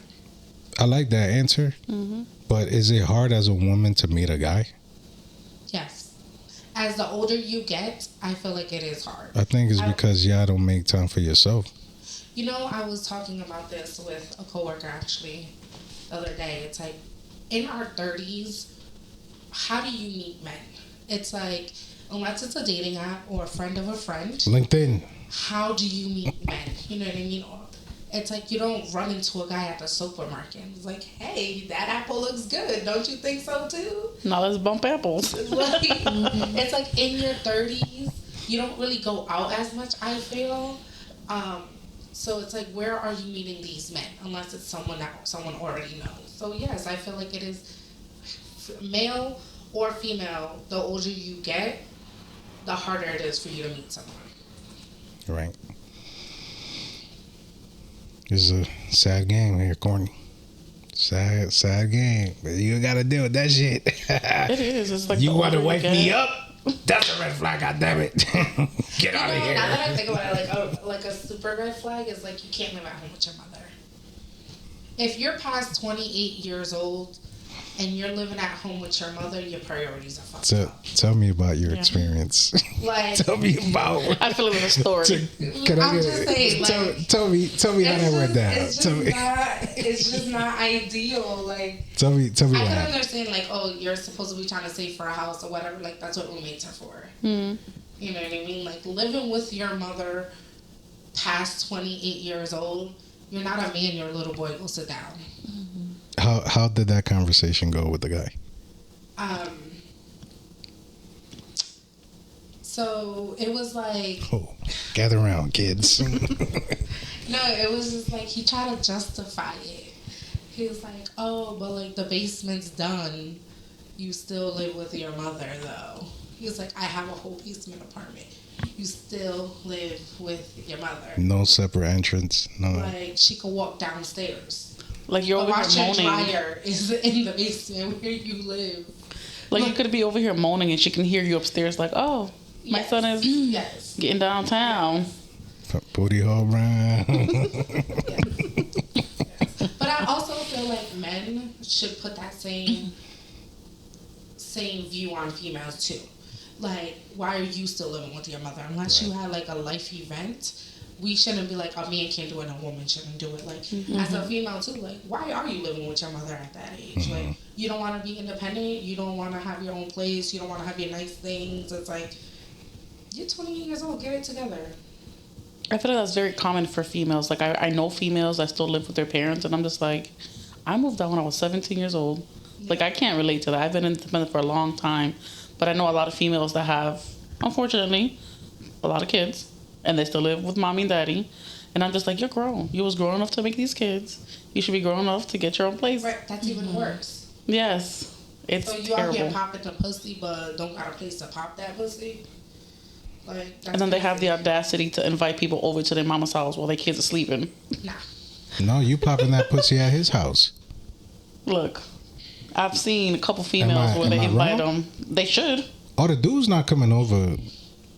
I like that answer. But is it hard as a woman to meet a guy? Yes. As the older you get, I feel like it is hard. I think it's because y'all don't make time for yourself. You know, I was talking about this with a coworker actually the other day. It's like, in our 30s, how do you meet men? It's like, unless it's a dating app or a friend of a friend. LinkedIn. How do you meet men? You know what I mean? It's like you don't run into a guy at the supermarket. It's like, hey, that apple looks good. Don't you think so too? Now let's bump apples. It's like in your 30s, you don't really go out as much, I feel. So it's like, where are you meeting these men? Unless it's someone that someone already knows. So yes, I feel like it is male or female. The older you get, the harder it is for you to meet someone. Right. It's a sad game here, Courtney. Sad game. But you gotta deal with that shit. It is. It's like, you want to wake me up? That's a red flag, goddammit. Get out of here. Now that I think about it, like a super red flag is like, you can't live at home with your mother. If you're past 28 years old and you're living at home with your mother, your priorities are fucked up. Tell me about your experience. Like, tell me about. I feel it in a story. I'm just saying, like, tell me how that went down. It's just not ideal. Like, tell me I what can happened. understand, like, oh, you're supposed to be trying to save for a house or whatever. Like, that's what roommates are for. Mm. You know what I mean? Like, living with your mother past 28 years old, you're not a man, you're a little boy. Go sit down. How did that conversation go with the guy? So it was like, Oh, gather around, kids. no, it was just like he tried to justify it. He was like, oh, but like the basement's done. You still live with your mother though. He was like, I have a whole basement apartment. You still live with your mother. No separate entrance. No. Like she could walk downstairs. Like you're The over here washer moaning. dryer is in the basement where you live. Like you could be over here moaning and she can hear you upstairs like, oh, my Yes. son is Yes. getting downtown. Booty hole round. But I also feel like men should put that same view on females too. Like, why are you still living with your mother? Unless you had like a life event, we shouldn't be like, a man can't do it, a woman shouldn't do it. Like, as a female too, like, why are you living with your mother at that age? Like, you don't want to be independent, you don't want to have your own place, you don't want to have your nice things. It's like, you're 28 years old, get it together. I feel like that's very common for females. Like I know females that still live with their parents, and I'm just like, I moved out when I was 17 years old. Like I can't relate to that. I've been independent for a long time, But I know a lot of females that have, unfortunately, a lot of kids, and they still live with mommy and daddy. And I'm just like, you're grown. You was grown enough to make these kids. You should be grown enough to get your own place. Right, that's even worse. Yes. It's so you terrible. out here popping the pussy, but don't got a place to pop that pussy? Like, And then they have the audacity to invite people over to their mama's house while their kids are sleeping. Nah. No, you popping that pussy at his house. Look, I've seen a couple females where they invite them. They should. Oh, the dude's not coming over.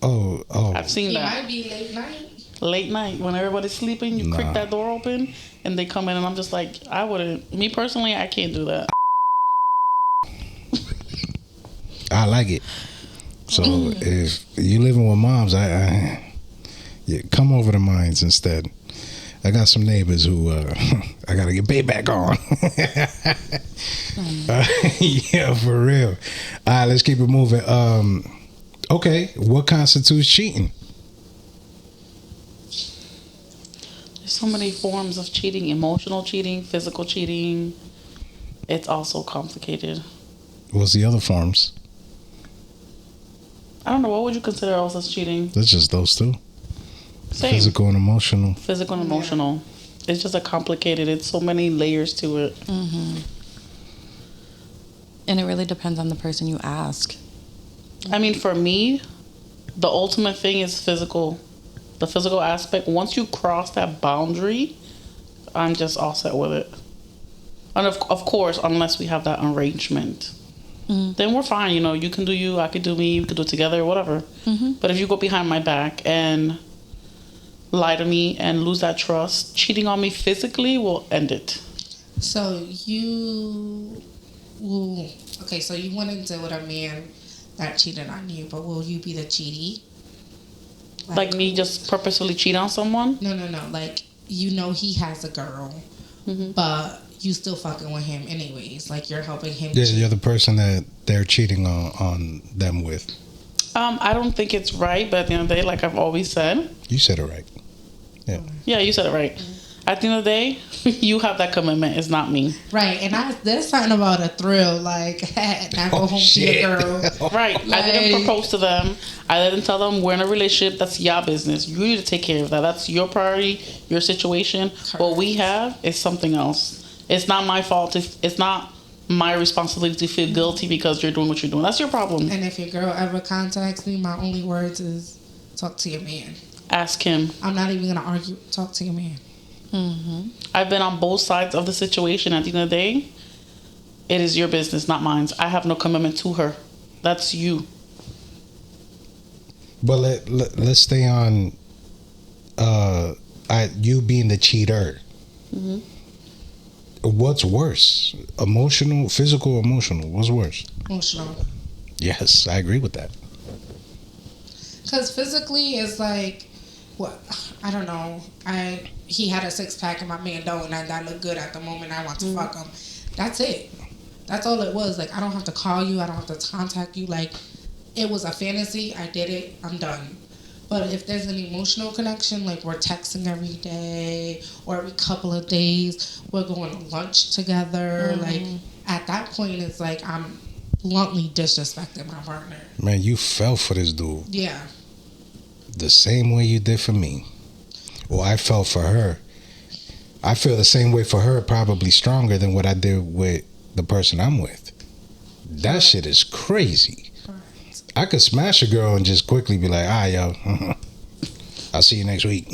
Oh. I've seen He that. might be late night. Late night, when everybody's sleeping, you crick that door open, and they come in, and I'm just like, I wouldn't. Me personally, I can't do that. I like it. So if you living with moms, yeah, come over to mine's instead. I got some neighbors who I gotta get payback on. Yeah, for real. All right, let's keep it moving. Okay, what constitutes cheating? There's so many forms of cheating: emotional cheating, physical cheating. It's also complicated. What's the other forms? I don't know. What would you consider else as cheating? It's just those two. Same. Physical and emotional. Physical and emotional. It's just a complicated. It's so many layers to it. Mm-hmm. And it really depends on the person you ask. I mean, for me, the ultimate thing is physical. The physical aspect. Once you cross that boundary, I'm just all set with it. And of course, unless we have that arrangement, then we're fine. You know, you can do you, I could do me, we could do it together, whatever. But if you go behind my back and lie to me and lose that trust, cheating on me physically will end it. So you went into with a man that cheated on you, but will you be the cheaty? Like me just purposefully cheat on someone? No. Like, you know he has a girl, but you still fucking with him anyways. Like, you're helping him. Yeah, you're the person that they're cheating on them with. I don't think it's right, but at the end of the day, like I've always said. You said it right. Yeah. Yeah, you said it right. At the end of the day, you have that commitment. It's not me. Right, and there's something about a thrill, like, not go home to your girl. Right. Like, I didn't propose to them. I didn't tell them we're in a relationship. That's your business. You need to take care of that. That's your priority, your situation. Correct. What we have is something else. It's not my fault. It's not my responsibility to feel guilty because you're doing what you're doing. That's your problem. And if your girl ever contacts me, my only words is, talk to your man. Ask him. I'm not even going to argue. Talk to your man. I've been on both sides of the situation. At the end of the day, it is your business, not mine. I have no commitment to her. That's you. But let's stay on you being the cheater. What's worse? Emotional, physical, emotional? What's worse? Emotional. Yes, I agree with that. Because physically, it's like, what? I don't know. He had a six-pack and my man don't, and that looked good at the moment. I want to fuck him. That's it. That's all it was. Like, I don't have to call you. I don't have to contact you. Like, it was a fantasy. I did it. I'm done. But if there's an emotional connection, like we're texting every day or every couple of days, we're going to lunch together. Like, at that point, it's like I'm bluntly disrespecting my partner. Man, you fell for this dude. Yeah. The same way you did for me. Well, I fell for her. I feel the same way for her, probably stronger than what I did with the person I'm with. That shit is crazy. I could smash a girl and just quickly be like, yo, I'll see you next week.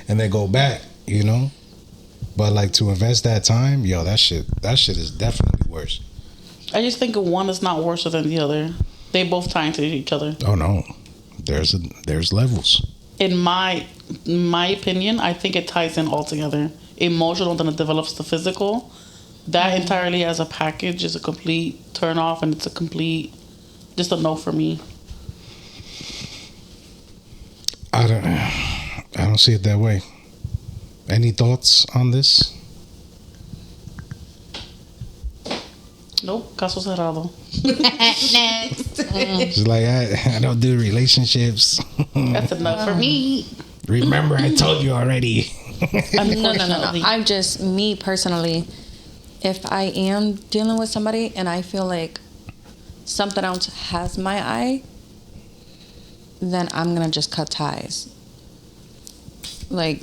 And then go back, you know? But like to invest that time, that shit is definitely worse. I just think one is not worse than the other. They both tie into each other. Oh no. There's levels. In my opinion, I think it ties in all together. Emotional, then it develops the physical. That entirely as a package is a complete turn off, and it's a complete just a no for me. I don't see it that way. Any thoughts on this? Nope, caso cerrado. Next. It's like I don't do relationships. That's enough for me. Remember, I told you already. No. I'm just, me personally, if I am dealing with somebody and I feel like something else has my eye, then I'm gonna just cut ties. Like,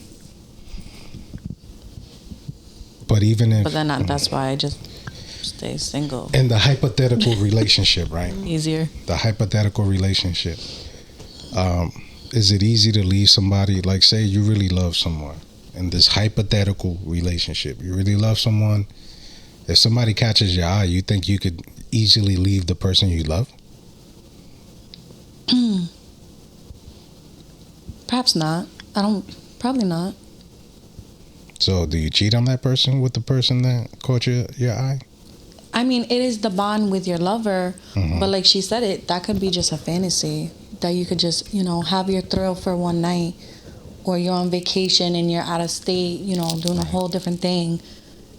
but even if, but then that's why I just stay single. in the hypothetical relationship, right? Easier. The hypothetical relationship. Is it easy to leave somebody? Like, say you really love someone in this hypothetical relationship. You really love someone. If somebody catches your eye, you think you could easily leave the person you love? Perhaps not. Probably not. So do you cheat on that person with the person that caught your eye? I mean, it is the bond with your lover, Mm-hmm. but like she said, that could be just a fantasy that you could just, have your thrill for one night, or you're on vacation and you're out of state, doing a whole different thing,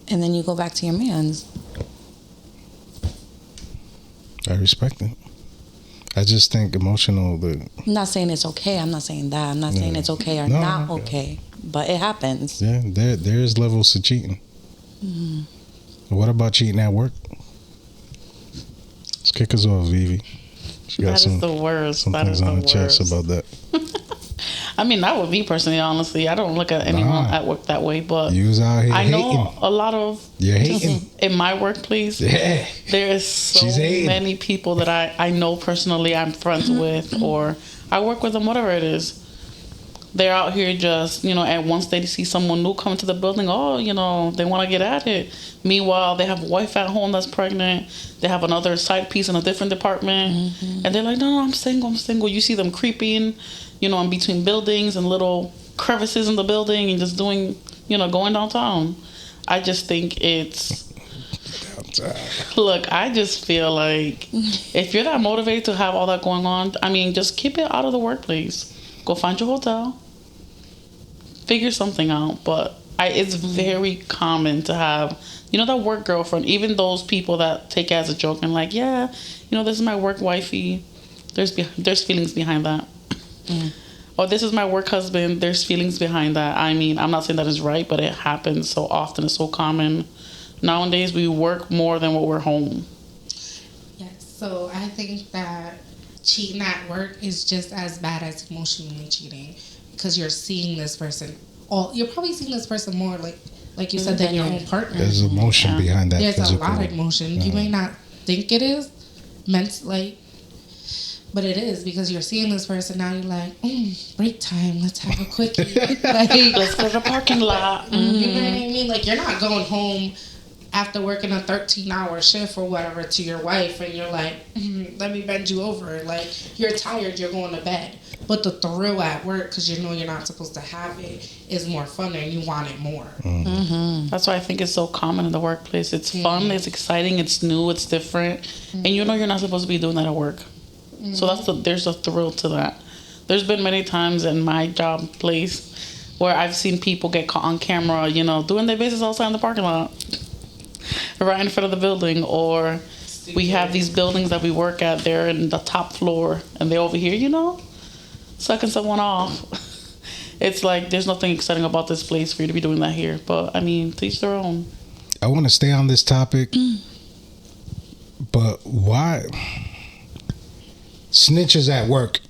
and then you go back to your man's. I respect it. I just think emotional. I'm not saying it's okay. I'm not saying that. I'm not saying it's okay or not okay, but it happens. Yeah, there's levels to cheating. Mm-hmm. What about cheating at work? Let's kick us off, Vivi. She got That is the worst. some That things is on the the chest worst. about that. I mean, that would be personally, honestly. I don't look at anyone at work that way, but You was out here I know hating. a lot of You're hating. in my workplace. Yeah. There is so She's hating. many people that I know personally, I'm friends with, or I work with them, whatever it is. They're out here just, and once they see someone new come to the building, they want to get at it. Meanwhile, they have a wife at home that's pregnant. They have another side piece in a different department. And they're like, no, I'm single. You see them creeping, in between buildings and little crevices in the building and just doing, going downtown. I just think it's... Look, I just feel like if you're that motivated to have all that going on, I mean, just keep it out of the workplace. Go find your hotel. Figure something out. But it's very common to have, that work girlfriend, even those people that take it as a joke and like, yeah, this is my work wifey. There's feelings behind that. Or this is my work husband. There's feelings behind that. I mean, I'm not saying that is right, but it happens so often. It's so common. Nowadays, we work more than what we're home. Yes, so I think that cheating at work is just as bad as emotionally cheating, because you're seeing this person. You're probably seeing this person more, like you said, than your own partner. There's emotion behind that. There's physical. a lot of emotion. You may not think it is, but it is, because you're seeing this person. Now you're like, break time. Let's have a quickie. Let's go to the parking lot. You know what I mean? Like, you're not going home after working a 13-hour shift or whatever to your wife and you're like, let me bend you over. Like, you're tired, you're going to bed. But the thrill at work, because you know you're not supposed to have it, is more fun and you want it more. That's why I think it's so common in the workplace. It's fun, it's exciting, it's new, it's different. And you're not supposed to be doing that at work. So there's a thrill to that. There's been many times in my job place where I've seen people get caught on camera, doing their business outside in the parking lot. Right in front of the building. Or we have these buildings that we work at, they're in the top floor and they're over here, sucking someone off. It's like there's nothing exciting about this place for you to be doing that here. But I mean, to each their own. I want to stay on this topic, but why snitches at work?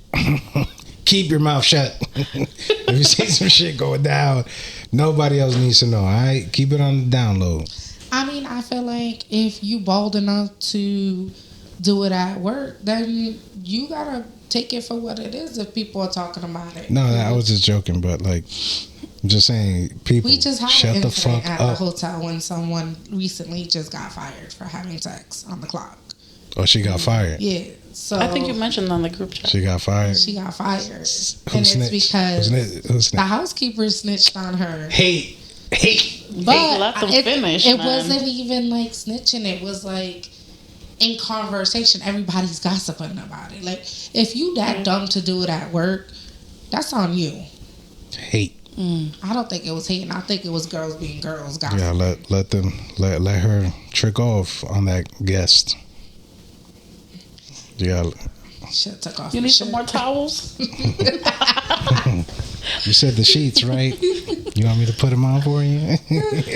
Keep your mouth shut. If you see some shit going down, nobody else needs to know. All right, keep it on the download. I mean, I feel like if you bold enough to do it at work, then you gotta take it for what it is if people are talking about it. No, I was just joking, but like, I'm just saying, people, We just had shut an the incident fuck at the up. hotel when someone recently just got fired for having sex on the clock. Oh, she got fired. Yeah, so I think you mentioned on the group chat. She got fired. she got fired, Who and it's snitched? because Who snitched? the housekeeper snitched on her. Hate. But let them it, finish, It man. wasn't even like snitching. It was like in conversation. Everybody's gossiping about it. Like, if you that dumb to do it at work, that's on you. Hate. I don't think it was hating. I think it was girls being girls. Gossiping. Yeah, let her trick off on that guest. Yeah, Shit took off. You her need some shirt. more towels? you said the sheets, right? You want me to put them on for you?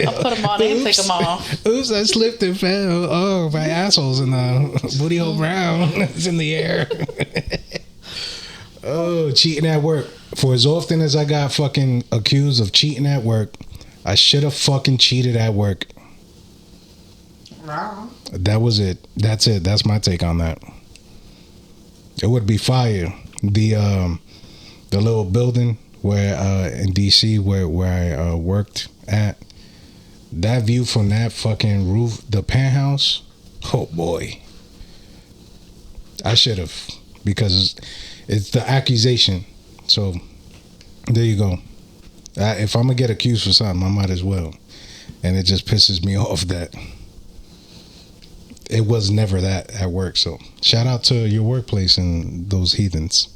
I'll put them on and take them off. Oops, I slipped and fell. Oh, my asshole's in the booty hole brown. It's in the air. Oh, cheating at work. For as often as I got fucking accused of cheating at work, I should have fucking cheated at work. Wow. That was it. That's it. That's my take on that. It would be fire. The little building where in DC where I worked at, that view from that fucking roof, the penthouse. Oh boy, I should have, because it's the accusation. So there you go. If I'm gonna get accused for something, I might as well. And it just pisses me off that it was never that at work. So shout out to your workplace and those heathens.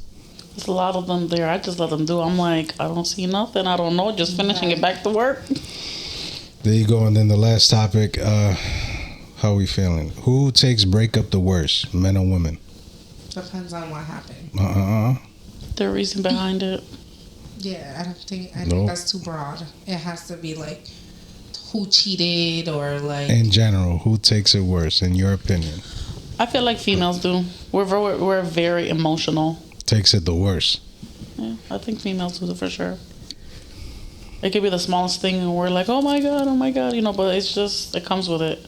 There's a lot of them there. I just let them do. I'm like, I don't see nothing. I don't know. Just finishing it back to work. There you go. And then the last topic, how are we feeling? Who takes breakup the worst, men or women? Depends on what happened. The reason behind it. Yeah, I think that's too broad. It has to be like who cheated or like. In general, who takes it worse, in your opinion? I feel like females do. We're very emotional. Takes it the worst. Yeah, I think females do it for sure. It could be the smallest thing and we're like, oh my god, you know, but it's just, it comes with it.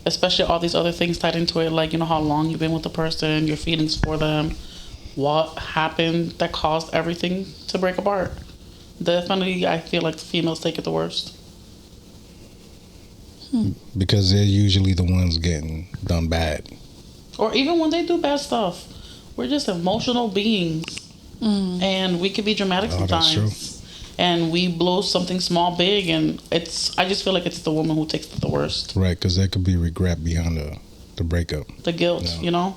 Especially all these other things tied into it, like, you know, how long you've been with the person, your feelings for them, what happened that caused everything to break apart. Definitely, I feel like the females take it the worst. Because they're usually the ones getting done bad. Or even when they do bad stuff. We're just emotional beings. And we can be dramatic sometimes. That's true. And we blow something small big, and I just feel like it's the woman who takes it the worst. Right, because there could be regret behind the breakup. The guilt, you know?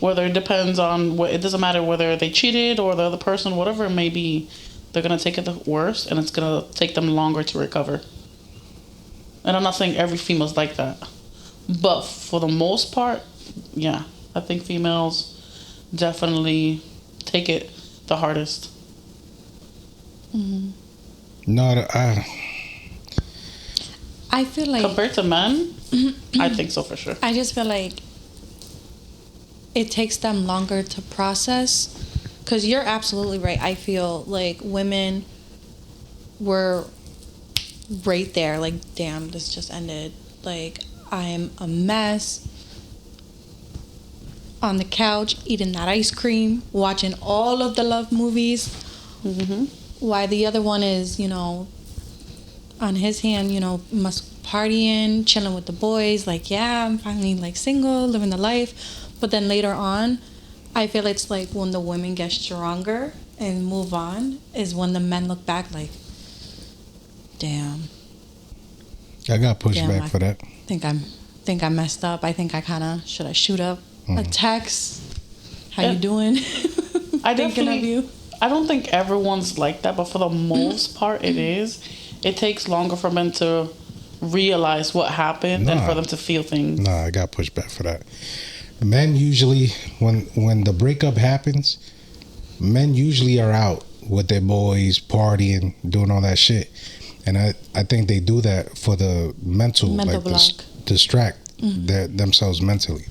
Whether it depends on, it doesn't matter whether they cheated or the other person, whatever it may be, they're going to take it the worst, and it's going to take them longer to recover. And I'm not saying every female's like that. But for the most part, yeah, I think females definitely take it the hardest. No, I feel like compared to men, I think so for sure. I just feel like it takes them longer to process, because you're absolutely right. I feel like women were right there, like, damn, this just ended. Like, I'm a mess on the couch eating that ice cream, watching all of the love movies. Why the other one is, you know, on his hand, you know, must partying, chilling with the boys, like, yeah, I'm finally like single, living the life. But then later on, I feel it's like when the women get stronger and move on is when the men look back like, damn. I got pushed back for that. Think I messed up. I think I kind of, should I shoot up a text? How you doing? I Thinking of you. I don't think everyone's like that, but for the most part, it is. It takes longer for men to realize what happened than for them to feel things. Nah, I got pushed back for that. Men usually, when the breakup happens, men usually are out with their boys, partying, doing all that shit. And I think they do that for the mental like block. Distract themselves mentally.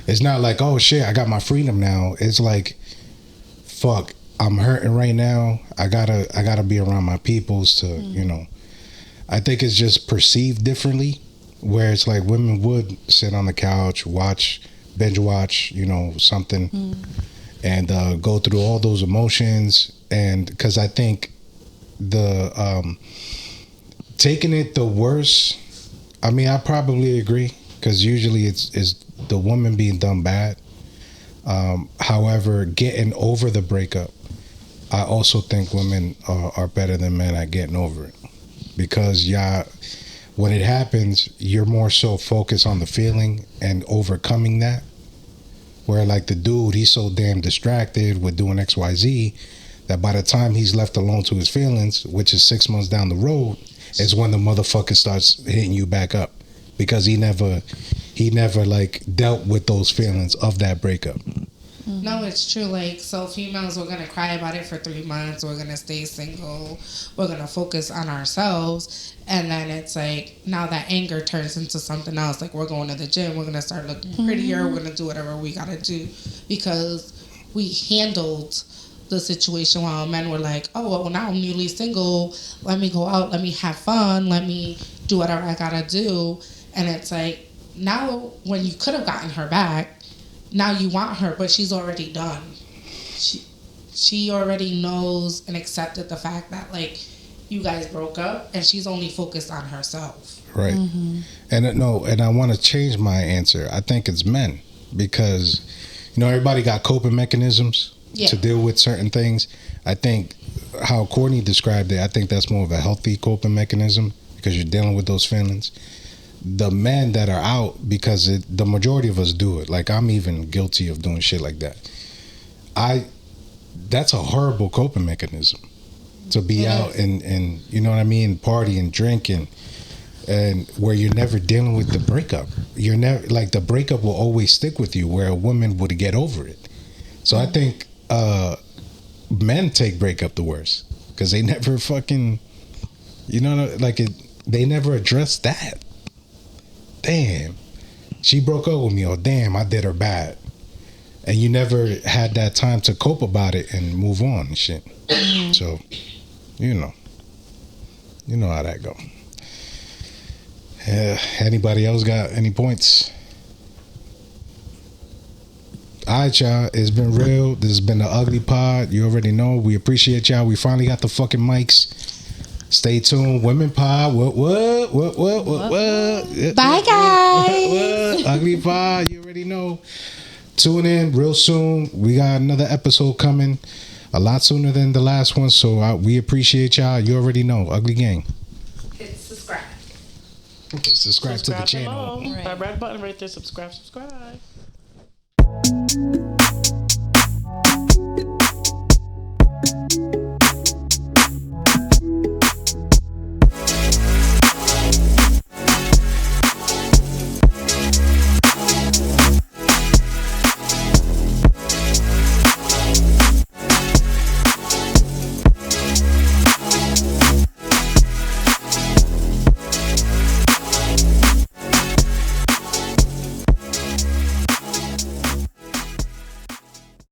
It's not like, oh shit, I got my freedom now. It's like, fuck, I'm hurting right now. I gotta be around my peoples to, you know. I think it's just perceived differently, where it's like women would sit on the couch, binge watch, you know, something, and go through all those emotions. And because I think the taking it the worst, I mean, I probably agree, because usually it's the woman being done bad. However, getting over the breakup, I also think women are better than men at getting over it, because when it happens, you're more so focused on the feeling and overcoming that. Where like the dude, he's so damn distracted with doing XYZ that by the time he's left alone to his feelings, which is 6 months down the road, is when the motherfucker starts hitting you back up, because he never like dealt with those feelings of that breakup. No, it's true. Like, so females, we're going to cry about it for 3 months. We're going to stay single. We're going to focus on ourselves. And then it's like, now that anger turns into something else. Like, we're going to the gym. We're going to start looking prettier. We're going to do whatever we got to do. Because we handled the situation while men were like, oh, well, now I'm newly single. Let me go out. Let me have fun. Let me do whatever I got to do. And it's like, now when you could have gotten her back, now you want her, but she's already done. She already knows and accepted the fact that, like, you guys broke up, and she's only focused on herself. Right. And I want to change my answer. I think it's men, because, you know, everybody got coping mechanisms to deal with certain things. I think how Courtney described it, I think that's more of a healthy coping mechanism, because you're dealing with those feelings. The men that are out, because the majority of us do it. Like, I'm even guilty of doing shit like that. That's a horrible coping mechanism, to be out and you know what I mean, partying, drinking, and where you're never dealing with the breakup. You're never, like, the breakup will always stick with you, where a woman would get over it. So I think men take breakup the worst, because they never fucking, you know, like, they never address that. Damn, she broke up with me, or damn, I did her bad. And you never had that time to cope about it and move on and shit. So, you know how that go. Anybody else got any points? All right, y'all, it's been real. This has been the Ugly Pod. You already know, we appreciate y'all. We finally got the fucking mics. Stay tuned. Women Pod. What? Bye, guys. Ugly Pod. You already know. Tune in real soon. We got another episode coming a lot sooner than the last one. So we appreciate y'all. You already know. Ugly Gang. Hit subscribe. Subscribe to the channel. That red button right there. Subscribe.